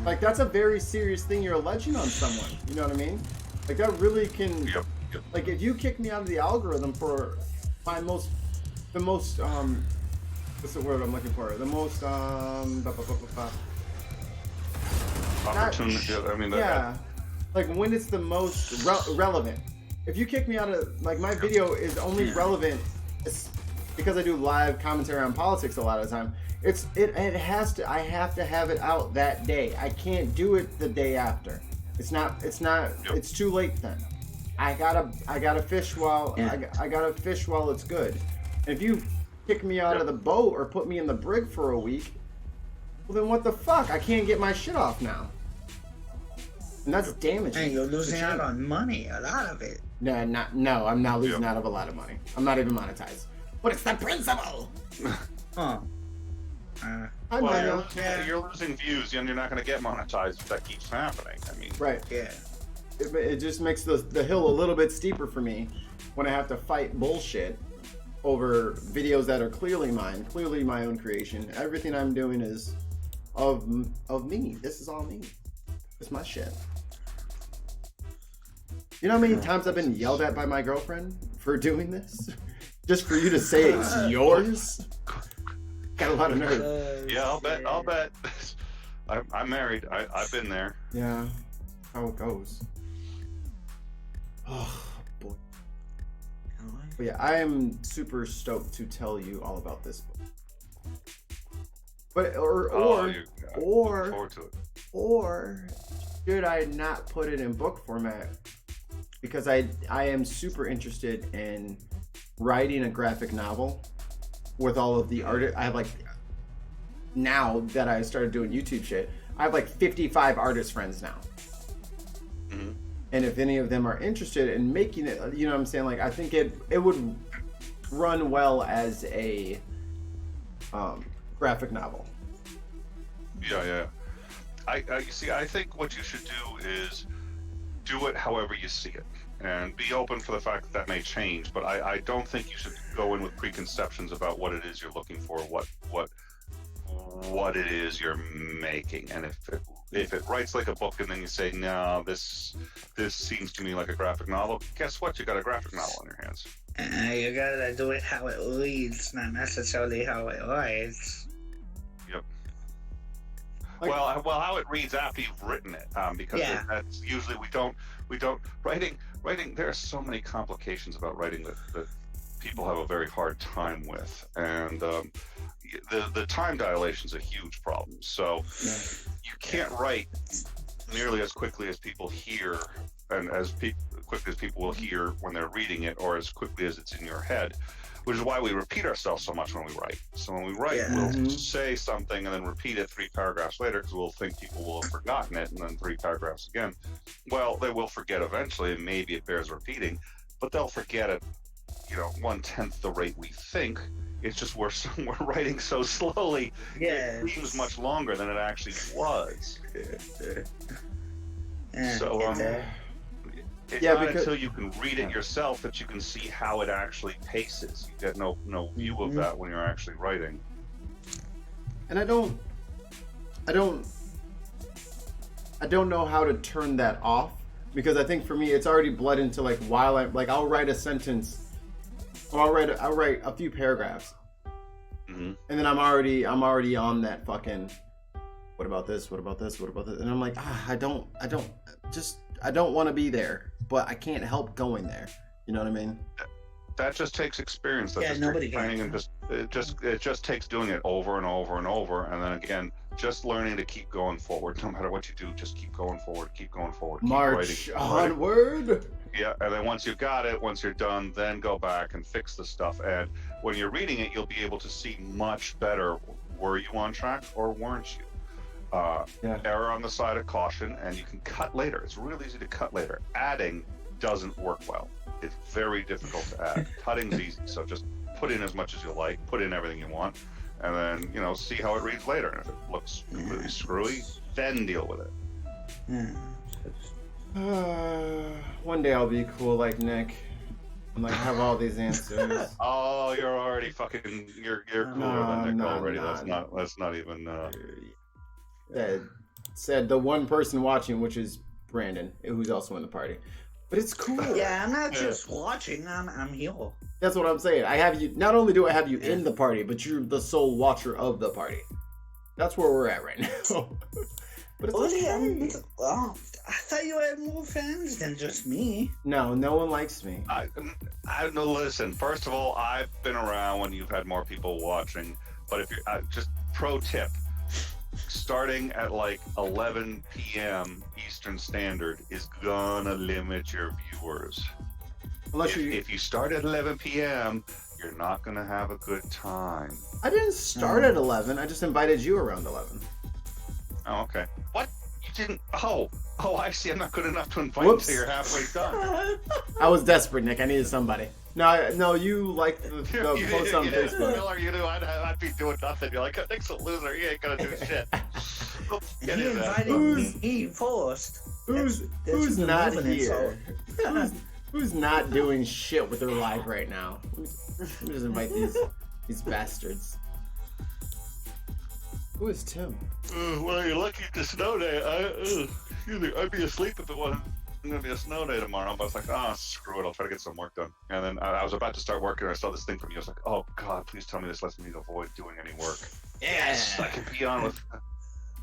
Like, that's a very serious thing you're alleging on someone. You know what I mean? Like, that really can. Yep. Like, if you kick me out of the algorithm for the most what's the word I'm looking for? The most opportunity. I mean, like when it's the most relevant. If you kick me out of, like, my video is only relevant because I do live commentary on politics a lot of the time. It has to. I have to have it out that day. I can't do it the day after. It's not. Yep. It's too late then. I gotta fish while I gotta fish while it's good. And if you kick me out of the boat or put me in the brig for a week, well then what the fuck? I can't get my shit off now. And that's damaging. And you're losing out on money, a lot of it. No, I'm not losing out of a lot of money. I'm not even monetized. But it's the principle. Oh. Well, you're losing views, and you're not going to get monetized if that keeps happening. I mean, right? Yeah. It just makes the hill a little bit steeper for me when I have to fight bullshit over videos that are clearly mine, clearly my own creation. Everything I'm doing is of me. This is all me. It's my shit. You know how many times I've been yelled at by my girlfriend for doing this? Just for you to say it's yours? Got a lot of nerve. Yeah, I'll bet. I'm married. I've been there. Yeah, how it goes. Oh boy. But yeah, I am super stoked to tell you all about this book. But looking forward to it. Or should I not put it in book format? Because I am super interested in writing a graphic novel with all of the art. I have like, now that I started doing YouTube shit, I have like 55 artist friends now. Mm-hmm. And if any of them are interested in making it, you know what I'm saying? Like, I think it would run well as a graphic novel. Yeah. You see, I think what you should do is do it however you see it, and be open for the fact that may change. But I don't think you should go in with preconceptions about what it is you're looking for, what it is you're making. And if it writes like a book, and then you say, no, this seems to me like a graphic novel, guess what? You got a graphic novel on your hands. You gotta do it how it reads, not necessarily how it writes. Yep. Like, well, how it reads after you've written it, because that's usually we don't writing. There are so many complications about writing that people have a very hard time with, and the time dilation is a huge problem. So you can't write nearly as quickly as people hear, and quickly as people will hear when they're reading it, or as quickly as it's in your head. Which is why we repeat ourselves so much when we write. So when we write, we'll say something and then repeat it 3 paragraphs later because we'll think people will have forgotten it, and then 3 paragraphs again. Well, they will forget eventually, and maybe it bears repeating, but they'll forget it, 1/10 the rate we think. It's just we're writing so slowly, it seems much longer than it actually was. It's not until you can read it yourself that you can see how it actually paces. You get no view of that when you're actually writing. And I don't know how to turn that off, because I think for me it's already bled into like while I'll write a sentence, or I'll write a few paragraphs, and then I'm already on that fucking what about this, and I'm like, I don't want to be there, but I can't help going there. You know what I mean? That just takes experience. That just takes training, and it just takes doing it over and over and over, and then again, just learning to keep going forward. No matter what you do, just keep going forward. Keep March writing, onward. Yeah, and then once you got it, once you're done, then go back and fix the stuff. And when you're reading it, you'll be able to see much better. Were you on track or weren't you? Error on the side of caution, and you can cut later. It's real easy to cut later. Adding doesn't work well. It's very difficult to add. Cutting's easy, so just put in as much as you like, put in everything you want, and then see how it reads later. And if it looks completely screwy, then deal with it. One day I'll be cool like Nick. I'm like, have all these answers. Oh, you're already fucking. You're cooler than Nick already. Let's not even. Said the one person watching, which is Brandon, who's also in the party. But it's cool. Yeah, I'm not just watching. I'm here. That's what I'm saying. I have you. Not only do I have you in the party, but you're the sole watcher of the party. That's where we're at right now. But it's okay. I thought you had more fans than just me. No one likes me. I no. Listen. First of all, I've been around when you've had more people watching. But if you're just pro tip, starting at like 11 p.m. Eastern Standard is gonna limit your viewers. Unless If you start at 11 p.m., you're not gonna have a good time. I didn't start at 11. I just invited you around 11. Oh, okay. What? You didn't? Oh, I see. I'm not good enough to invite Whoops. you till you're halfway done. I was desperate, Nick. I needed somebody. No, you liked the post on Facebook. Miller, you knew I'd be doing nothing. You're like, Nick's a loser. He ain't gonna do shit. You invited me first. Who's not here? Who's not doing shit with their life right now? Let me just invite these bastards. Who is Tim? Well, you're lucky it's a snow day. I'd be asleep if it wasn't going to be a snow day tomorrow. But I was like, screw it. I'll try to get some work done. And then I was about to start working, and I saw this thing from you. I was like, oh, God, please tell me this lets me avoid doing any work. Yes, I can be on with...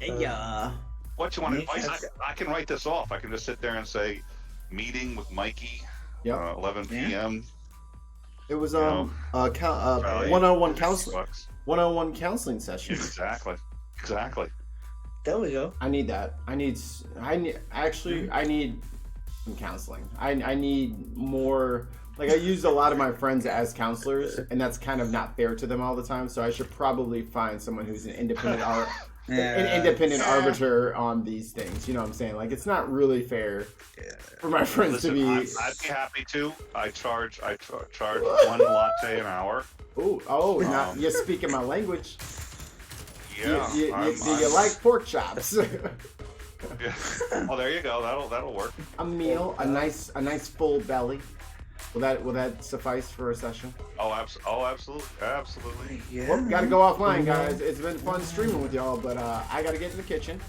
Yeah. What you want advice? I can write this off. I can just sit there and say, meeting with Mikey, 11 p.m. It was one-on-one counseling. One-on-one counseling session. Exactly. There we go. I need that. I need some counseling. I need more. Like, I used a lot of my friends as counselors, and that's kind of not fair to them all the time. So I should probably find someone who's an independent arbiter on these things. You know what I'm saying? Like, it's not really fair for my friends to be. I'd be happy to. I charge 1 latte an hour. Now you're speaking my language. Yeah. Do you like pork chops? Yeah. Oh, there you go. That'll work. A meal, a nice full belly. Will that suffice for a session? Oh, absolutely. Yeah. Well, gotta go offline, guys. It's been fun streaming with y'all, but I gotta get in the kitchen,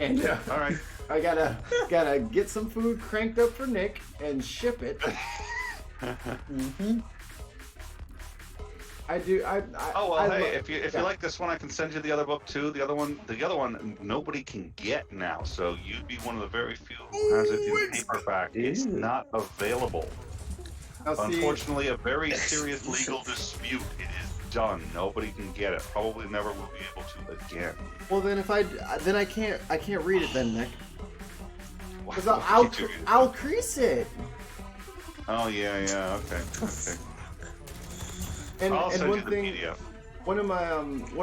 and all right. I gotta get some food cranked up for Nick and ship it. Mm-hmm. I do. If you like this one, I can send you the other book too. The other one, nobody can get now. So you'd be one of the very few who has it in paperback. It's not available. Unfortunately, a very serious legal dispute. It is done. Nobody can get it. Probably never will be able to again. Well, then I can't read it then, Nick. Because I'll crease it. Oh yeah. Okay. And I'll send one you the thing, PDF. one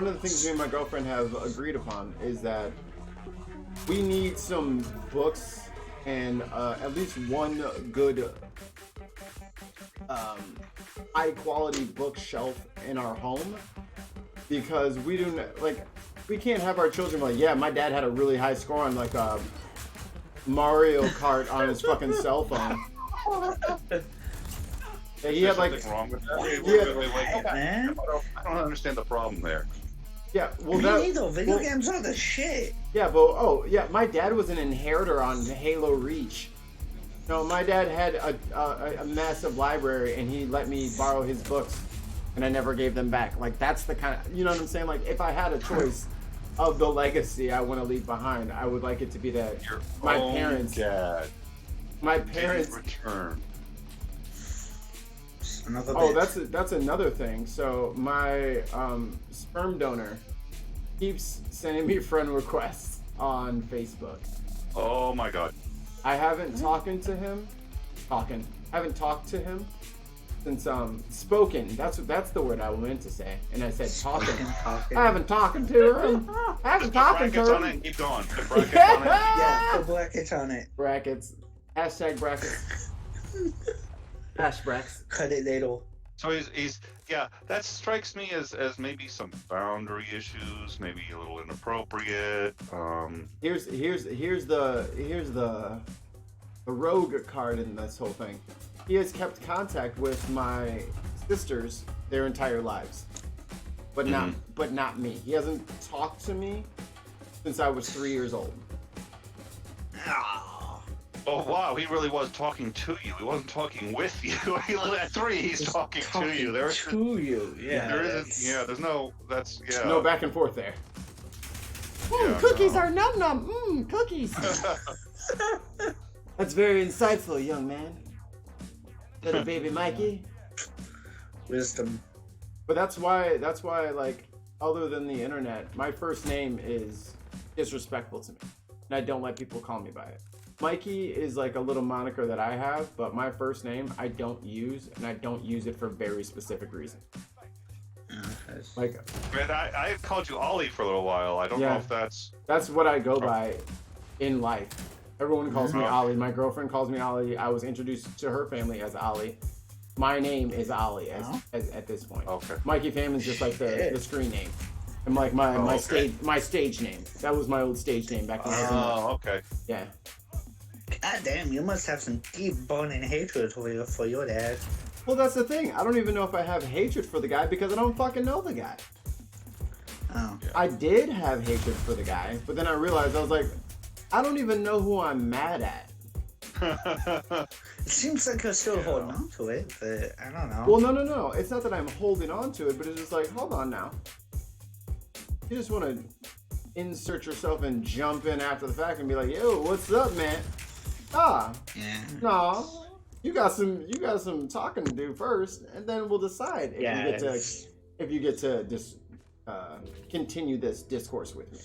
of the things me and my girlfriend have agreed upon is that we need some books and at least one good high quality bookshelf in our home, because we can't have our children like, yeah, my dad had a really high score on like Mario Kart on his fucking cell phone. Yeah, he had like. Wrong with that? Man. I don't understand the problem there. Yeah, well, Me neither. Video games are the shit. Yeah, but my dad was an inheritor on Halo Reach. No, my dad had a massive library, and he let me borrow his books, and I never gave them back. Like, that's the kind of, you know what I'm saying? Like, if I had a choice of the legacy I want to leave behind, I would like it to be that my parents return. That's another thing. So my sperm donor keeps sending me friend requests on Facebook. Oh my God. I haven't talked to him since spoken. That's the word I meant to say, and I said talking. I haven't talked to him. I haven't talked to him. On it, keep going. Put brackets Yeah. on it. Yeah, put brackets on it. Brackets. Hashtag brackets. Hash brackets. Cut it little. So he's that strikes me as maybe some boundary issues, maybe a little inappropriate. Here's the rogue card in this whole thing. He has kept contact with my sisters their entire lives, but not me. He hasn't talked to me since I was 3 years old. Oh wow, he really was talking to you. He wasn't talking with you. At 3, he's talking to you. There's no back and forth there. Cookies are num num. Cookies. That's very insightful, young man. Little baby Mikey. Wisdom. But that's why like other than the internet, my first name is disrespectful to me, and I don't let people call me by it. Mikey is like a little moniker that I have, but my first name I don't use, and I don't use it for very specific reasons. Like, Man, I had called you Ollie for a little while. I don't know if that's what I go by in life. Everyone calls me Oh. Ollie. My girlfriend calls me Ollie. I was introduced to her family as Ollie. My name is Ollie as at this point. Okay. Mikey Fam is just like the screen name. And like my stage name. That was my old stage name back when I was in okay. Yeah. God damn, you must have some deep burning hatred for your dad. Well, that's the thing. I don't even know if I have hatred for the guy because I don't fucking know the guy. Oh. Yeah. I did have hatred for the guy, but then I realized I was like, I don't even know who I'm mad at. It seems like you're still holding on to it, but I don't know. Well, no. It's not that I'm holding on to it, but it's just like, hold on now. You just want to insert yourself and jump in after the fact and be like, yo, what's up, man? Yeah. No. You got some talking to do first, and then we'll decide if you get to just continue this discourse with me.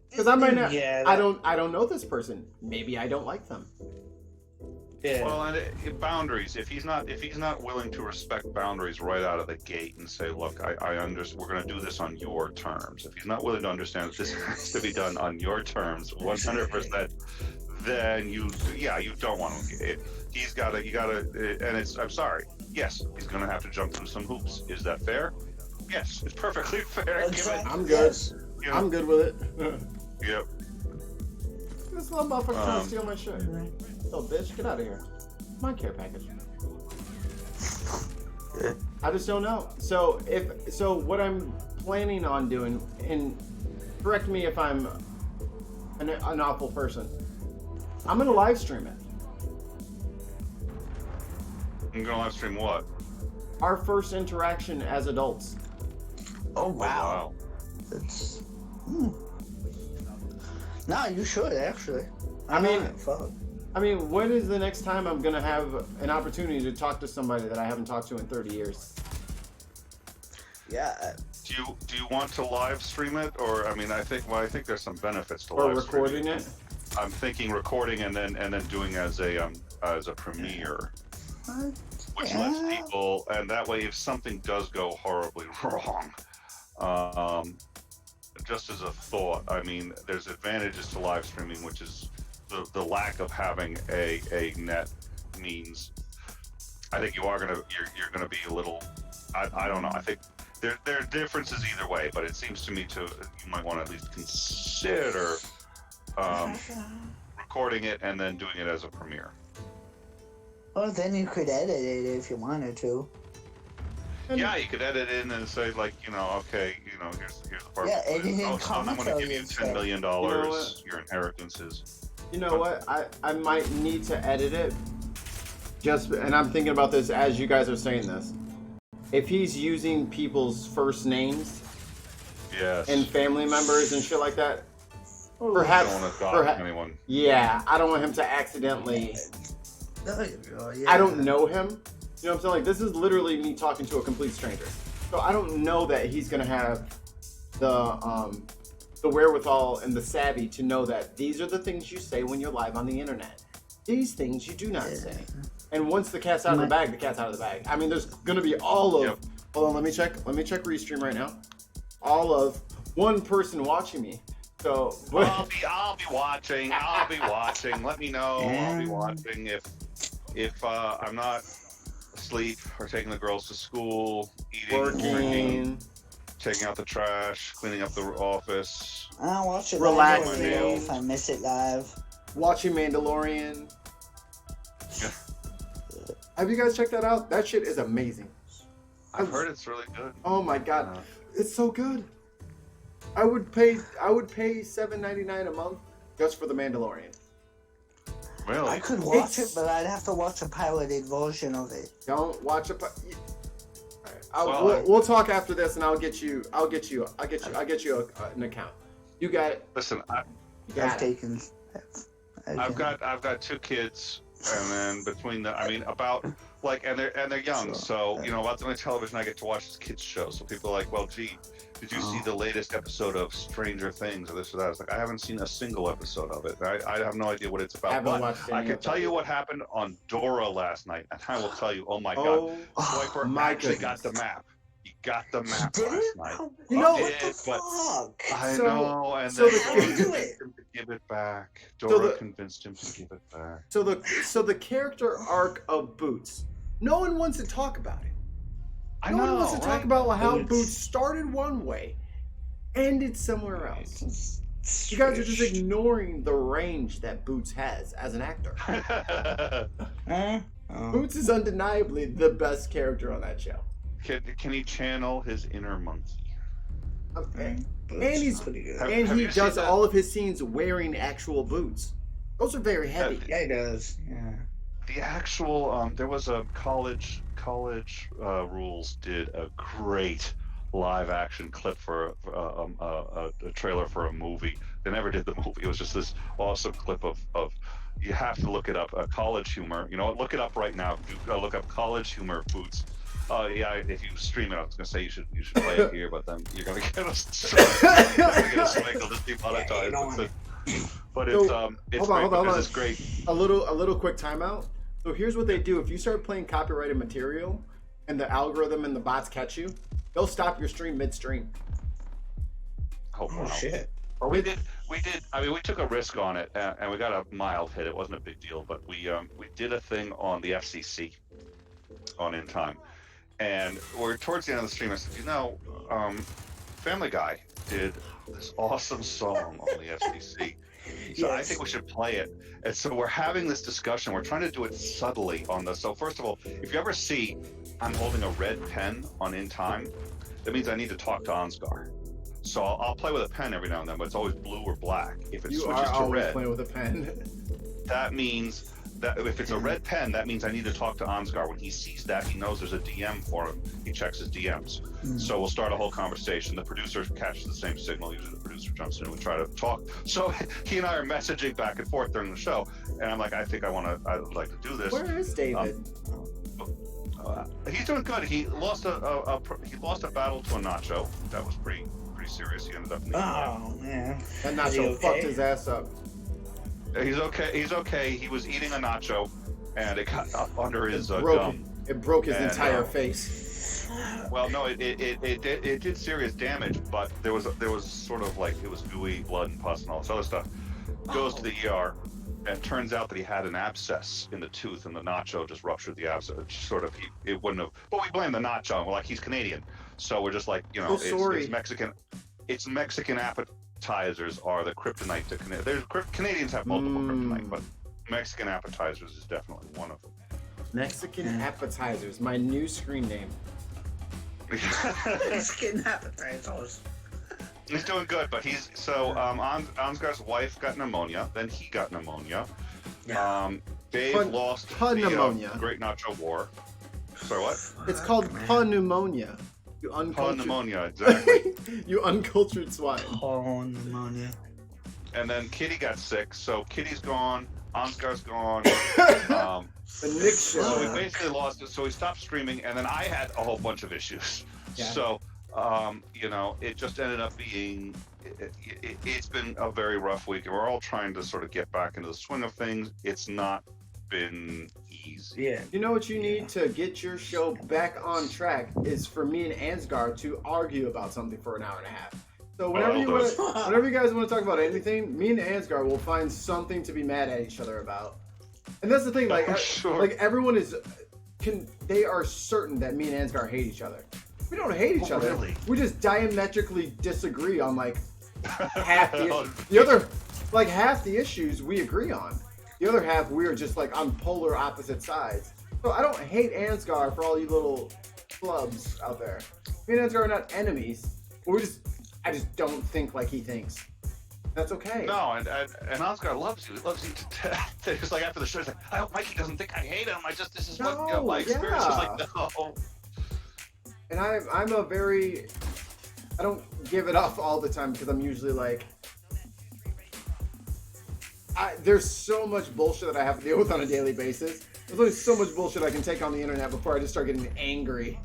Because I might not. Yeah, I don't know this person. Maybe I don't like them. Yeah. Well, and boundaries. If he's not willing to respect boundaries right out of the gate and say, "Look, I understand. We're going to do this on your terms." If he's not willing to understand that this has to be done on your terms, 100%, then you don't want to. He's got to. You got to. And it's. I'm sorry. Yes, he's going to have to jump through some hoops. Is that fair? Yes, it's perfectly fair. Exactly. I'm good. You know, I'm good with it. Yep. This little motherfucker trying to steal my shit. Oh, bitch, get out of here. My care package. I just don't know. So what I'm planning on doing, and correct me if I'm an awful person, I'm gonna live stream it. I'm gonna live stream what? Our first interaction as adults. Oh, wow. That's. No, you should actually. I mean, fuck. When is the next time I'm gonna have an opportunity to talk to somebody that I haven't talked to in 30 years? Yeah. Do you want to live stream it, or I think there's some benefits to Or live recording streaming. it? I'm thinking recording and then doing as a premiere, which lets people, and that way if something does go horribly wrong, just as a thought, there's advantages to live streaming, which is the lack of having a net means. I think you're gonna be a little. I don't know. I think there are differences either way, but it seems to me you might want to at least consider recording it and then doing it as a premiere. Well, then you could edit it if you wanted to. Yeah, you could edit in and say here's the part. Yeah, editing I'm going to give you $10 million. You know what? Your inheritance is. You know what? I might need to edit it. And I'm thinking about this as you guys are saying this. If he's using people's first names Yes. and family members and shit like that, I perhaps. don't want to dox anyone. Yeah, I don't want him to accidentally. There you go, yeah. I don't know him. You know what I'm saying? Like, this is literally me talking to a complete stranger. So I don't know that he's gonna have the wherewithal and the savvy to know that these are the things you say when you're live on the internet. These things you do not say. And once the cat's out of the bag, the cat's out of the bag. There's gonna be all of. Yep. Hold on, let me check Restream right now. All of one person watching me. So I'll be watching. Let me know. I'll be watching if I'm not asleep or taking the girls to school, eating, drinking, working. taking out the trash, cleaning up the office. I'll watch it Relaxing. live if I miss it live. Watching Mandalorian. Have you guys checked that out? That shit is amazing. I've heard it's really good. Oh my god, it's so good. I would pay $7.99 a month just for the Mandalorian. Really? I could watch it, but I'd have to watch a piloted version of it. Don't watch it. Well, we'll talk after this, and I'll get you an account. You got it. Listen, I've I've got 2 kids, and then between about like, and they're young, so you know, that's the only television I get to watch is kids shows. So people are like, well, gee, did you see the latest episode of Stranger Things or this or that? It's like, I haven't seen a single episode of it. I have no idea what it's about. But I can tell you what happened on Dora last night, and I will tell you, oh my god, Swiper actually got the map. He got the map last night. You know what the fuck? I know, and so then do convinced it. him to give it back. Dora convinced him to give it back. So the character arc of Boots, no one wants to talk about it. No one wants to talk about how Boots started one way, ended somewhere else. You guys are just ignoring the range that Boots has as an actor. Boots is undeniably the best character on that show. Can he channel his inner monkey? Okay. And he does all of his scenes wearing actual boots. Those are very heavy. Yeah, he does. Yeah. The actual there was a college rules did a great live action clip for a trailer for a movie. They never did the movie. It was just this awesome clip of you have to look it up. College humor. You know what? Look it up right now. Look up college humor Boots. Yeah, if you stream it, I was gonna say you should play it here, but then you're gonna get us demonetized. But it's hold on. It's great. A little quick timeout. So here's what they do: if you start playing copyrighted material, and the algorithm and the bots catch you, they'll stop your stream midstream. Oh shit! Well, we did. I mean, we took a risk on it, and we got a mild hit. It wasn't a big deal, but we did a thing on the FCC on In Time. And we're towards the end of the stream. I said, you know, Family Guy did this awesome song on the FCC. So I think we should play it. And so we're having this discussion. We're trying to do it subtly on the. So first of all, if you ever see I'm holding a red pen on In Time, that means I need to talk to Ansgar. So I'll play with a pen every now and then, but it's always blue or black. If it switches to red, playing with a pen. That means that if it's a red pen, that means I need to talk to Ansgar. When he sees that, he knows there's a DM for him. He checks his DMs. So we'll start a whole conversation. The producer catches the same signal. Usually the producer jumps in and we try to talk. So he and I are messaging back and forth during the show. And I'm like, I'd like to do this. Where is David? He's doing good. He lost a battle to a Nacho. That was pretty serious. He ended up in the man. That Nacho fucked his ass up. He's okay. He was eating a nacho, and it got up under his gum. It broke his entire face. Well, no, it did serious damage, but there was sort of like it was gooey blood and pus and all this other stuff. Goes to the ER, and turns out that he had an abscess in the tooth, and the nacho just ruptured the abscess. It wouldn't have. But we blame the nacho. We're like, he's Canadian, so we're just like, you know, it's Mexican. It's Mexican appetizers are the kryptonite to Canadians. Canadians have multiple kryptonite, but Mexican appetizers is definitely one of them. Mexican appetizers, my new screen name. Mexican appetizers. He's doing good, but Ansgar's wife got pneumonia, then he got pneumonia. Dave lost the Great Nacho War. Sorry, what? It's called pneumonia. You uncultured. Pneumonia, exactly. You uncultured swine. Pneumonia. And then Kitty got sick, so Kitty's gone. Ansgar's gone. The Nick show. So we basically lost it. So we stopped streaming, and then I had a whole bunch of issues. Yeah. So, you know, it just ended up being. It's been a very rough week, and we're all trying to sort of get back into the swing of things. It's not been easy. Yeah. You know what you need to get your show back on track is for me and Ansgar to argue about something for an hour and a half. So whenever you guys want to talk about anything, me and Ansgar will find something to be mad at each other about. And that's the thing, like, like everyone they are certain that me and Ansgar hate each other. We don't hate each other. Really? We just diametrically disagree on like half the other, like half the issues we agree on. The other half, we are just like on polar opposite sides. So I don't hate Ansgar for all you little clubs out there. Me and Ansgar are not enemies. I just don't think like he thinks. That's okay. No, and Ansgar loves you. He loves you to death. It's like after the show, he's like, I hope Mikey doesn't think I hate him. This is what my experience is like. No. And I don't give it up all the time because I'm usually like, there's so much bullshit that I have to deal with on a daily basis. There's only so much bullshit I can take on the internet before I just start getting angry.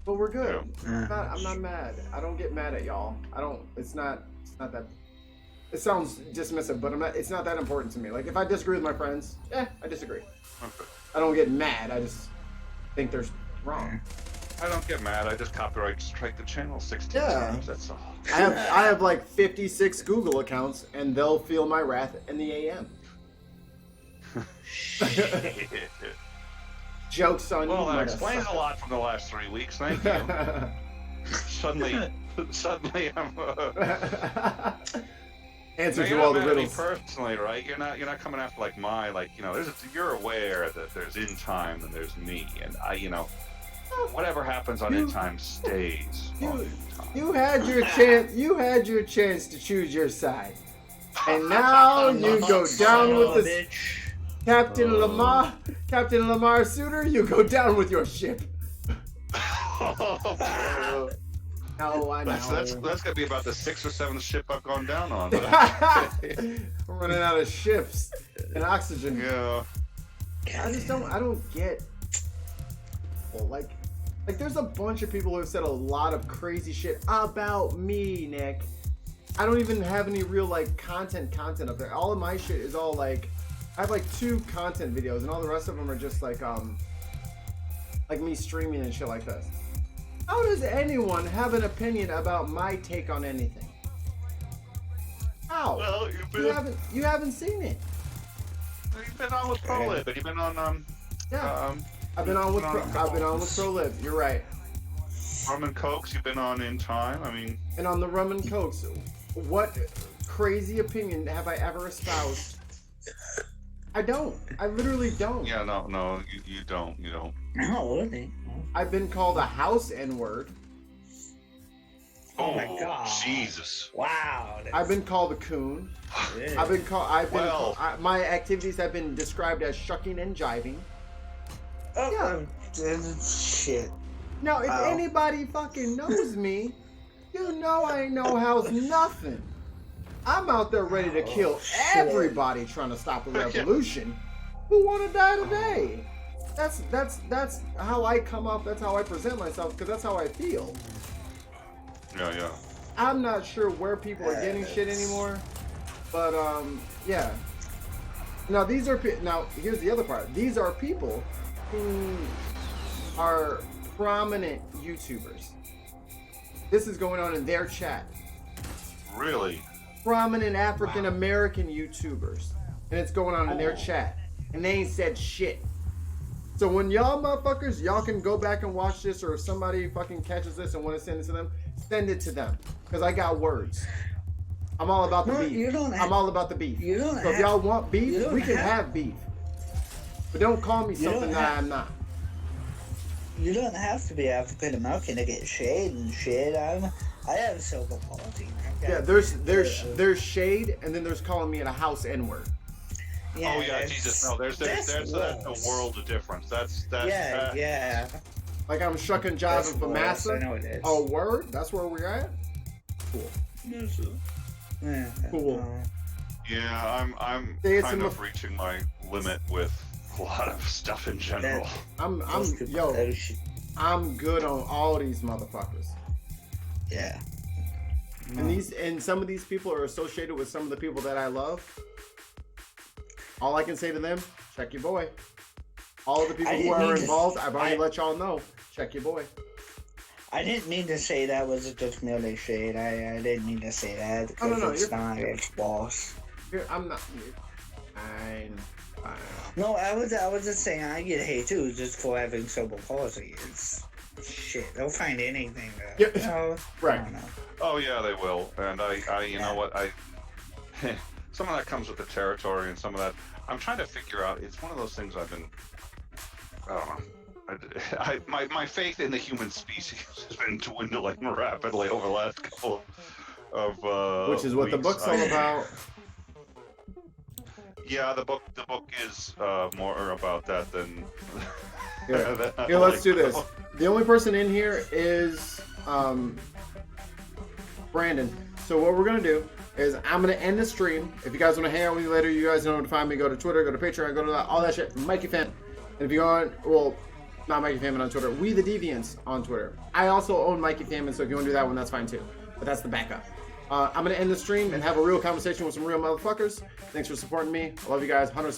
But we're good. Yeah. I'm not mad. I don't get mad at y'all. I don't. It's not that. It sounds dismissive, but it's not that important to me. Like if I disagree with my friends, I disagree. Okay. I don't get mad. I just think they're wrong. I don't get mad. I just copyright strike the channel 16 times. That's all. I have like 56 Google accounts, and they'll feel my wrath in the AM. Jokes on you. Well, that explains a lot from the last 3 weeks. Thank you. suddenly, I'm. Answer to all the riddles. Personally, right? You're not coming after like my you're aware that there's in time and there's me, and whatever happens on in time stays on in time. You had your chance. You had your chance to choose your side, and now you go down with the Captain Lamar Suitor. You go down with your ship. No, I know. That's gonna be about the 6th or 7th ship I've gone down on. I'm running out of ships and oxygen. Yeah. I don't get. Well, like there's a bunch of people who have said a lot of crazy shit about me, Nick. I don't even have any real like content up there. All of my shit is all like, I have like 2 content videos, and all the rest of them are just like me streaming and shit like this. How does anyone have an opinion about my take on anything? How? Well, you haven't seen it. You've been on with ProLib, and you've been on I've been on with ProLib. You're right. Rum and Cokes. You've been on in time. I mean, and on the Rum and Cokes, what crazy opinion have I ever espoused? I don't. I literally don't. Yeah, no, you don't. No, really? I've been called a house N-word. Oh my God! Jesus! Wow! I've been called a coon. Yeah. My activities have been described as shucking and jiving. Oh, shit. Now, if anybody fucking knows me, you know I ain't no house nothing. I'm out there ready to kill everybody trying to stop a revolution. Who want to die today? That's how I come up. That's how I present myself, because that's how I feel. Yeah. I'm not sure where people are getting shit anymore, but yeah. Now here's the other part. These are people who are prominent YouTubers. This is going on in their chat. Really? Prominent African American YouTubers, and it's going on in their chat, and they ain't said shit. So when y'all motherfuckers, y'all can go back and watch this, or if somebody fucking catches this and want to send it to them, send it to them, because I got words. I'm all about the beef. I'm all about the beef. So if y'all want beef, we can have beef. But don't call me something that I'm not. You don't have to be African American to get shade and shit. I have cerebral palsy. Yeah, there's shade, and then there's calling me a house N-word. Yeah, oh yeah, Jesus! No, there's a world of difference. That's yeah. Like I'm shucking jiving for massa. I know it is. Oh, word? That's where we're at. Cool. Yeah. Cool. Yeah, I'm kind of reaching my limit with a lot of stuff in general. I'm good on all these motherfuckers. Yeah. And some of these people are associated with some of the people that I love. All I can say to them, check your boy. All of the people who are involved, I've already let y'all know. Check your boy. I didn't mean to say that was just merely shade. I didn't mean to say that. Because it's not. It's boss. I'm not. Fine. No, I was just saying I get hate too, just for having cerebral palsy. It's shit. They'll find anything. Right. I don't know. Oh yeah, they will. And you know what? Some of that comes with the territory, and some of that I'm trying to figure out. It's one of those things I've been. I don't know. My faith in the human species has been dwindling rapidly over the last couple of which is what the book's all about. Yeah, the book is more about that than. Here, let's do this. The only person in here is Brandon. So what we're gonna do is I'm gonna end the stream. If you guys want to hang out with me later, you guys know where to find me. Go to Twitter, go to Patreon, go to all that shit. Mikey Fan. And if you go on, well, not Mikey Famine on Twitter, We the Deviants on Twitter. I also own Mikey Famine, so if you want to do that one, that's fine too. But that's the backup. I'm gonna end the stream and have a real conversation with some real motherfuckers. Thanks for supporting me. I love you guys. 100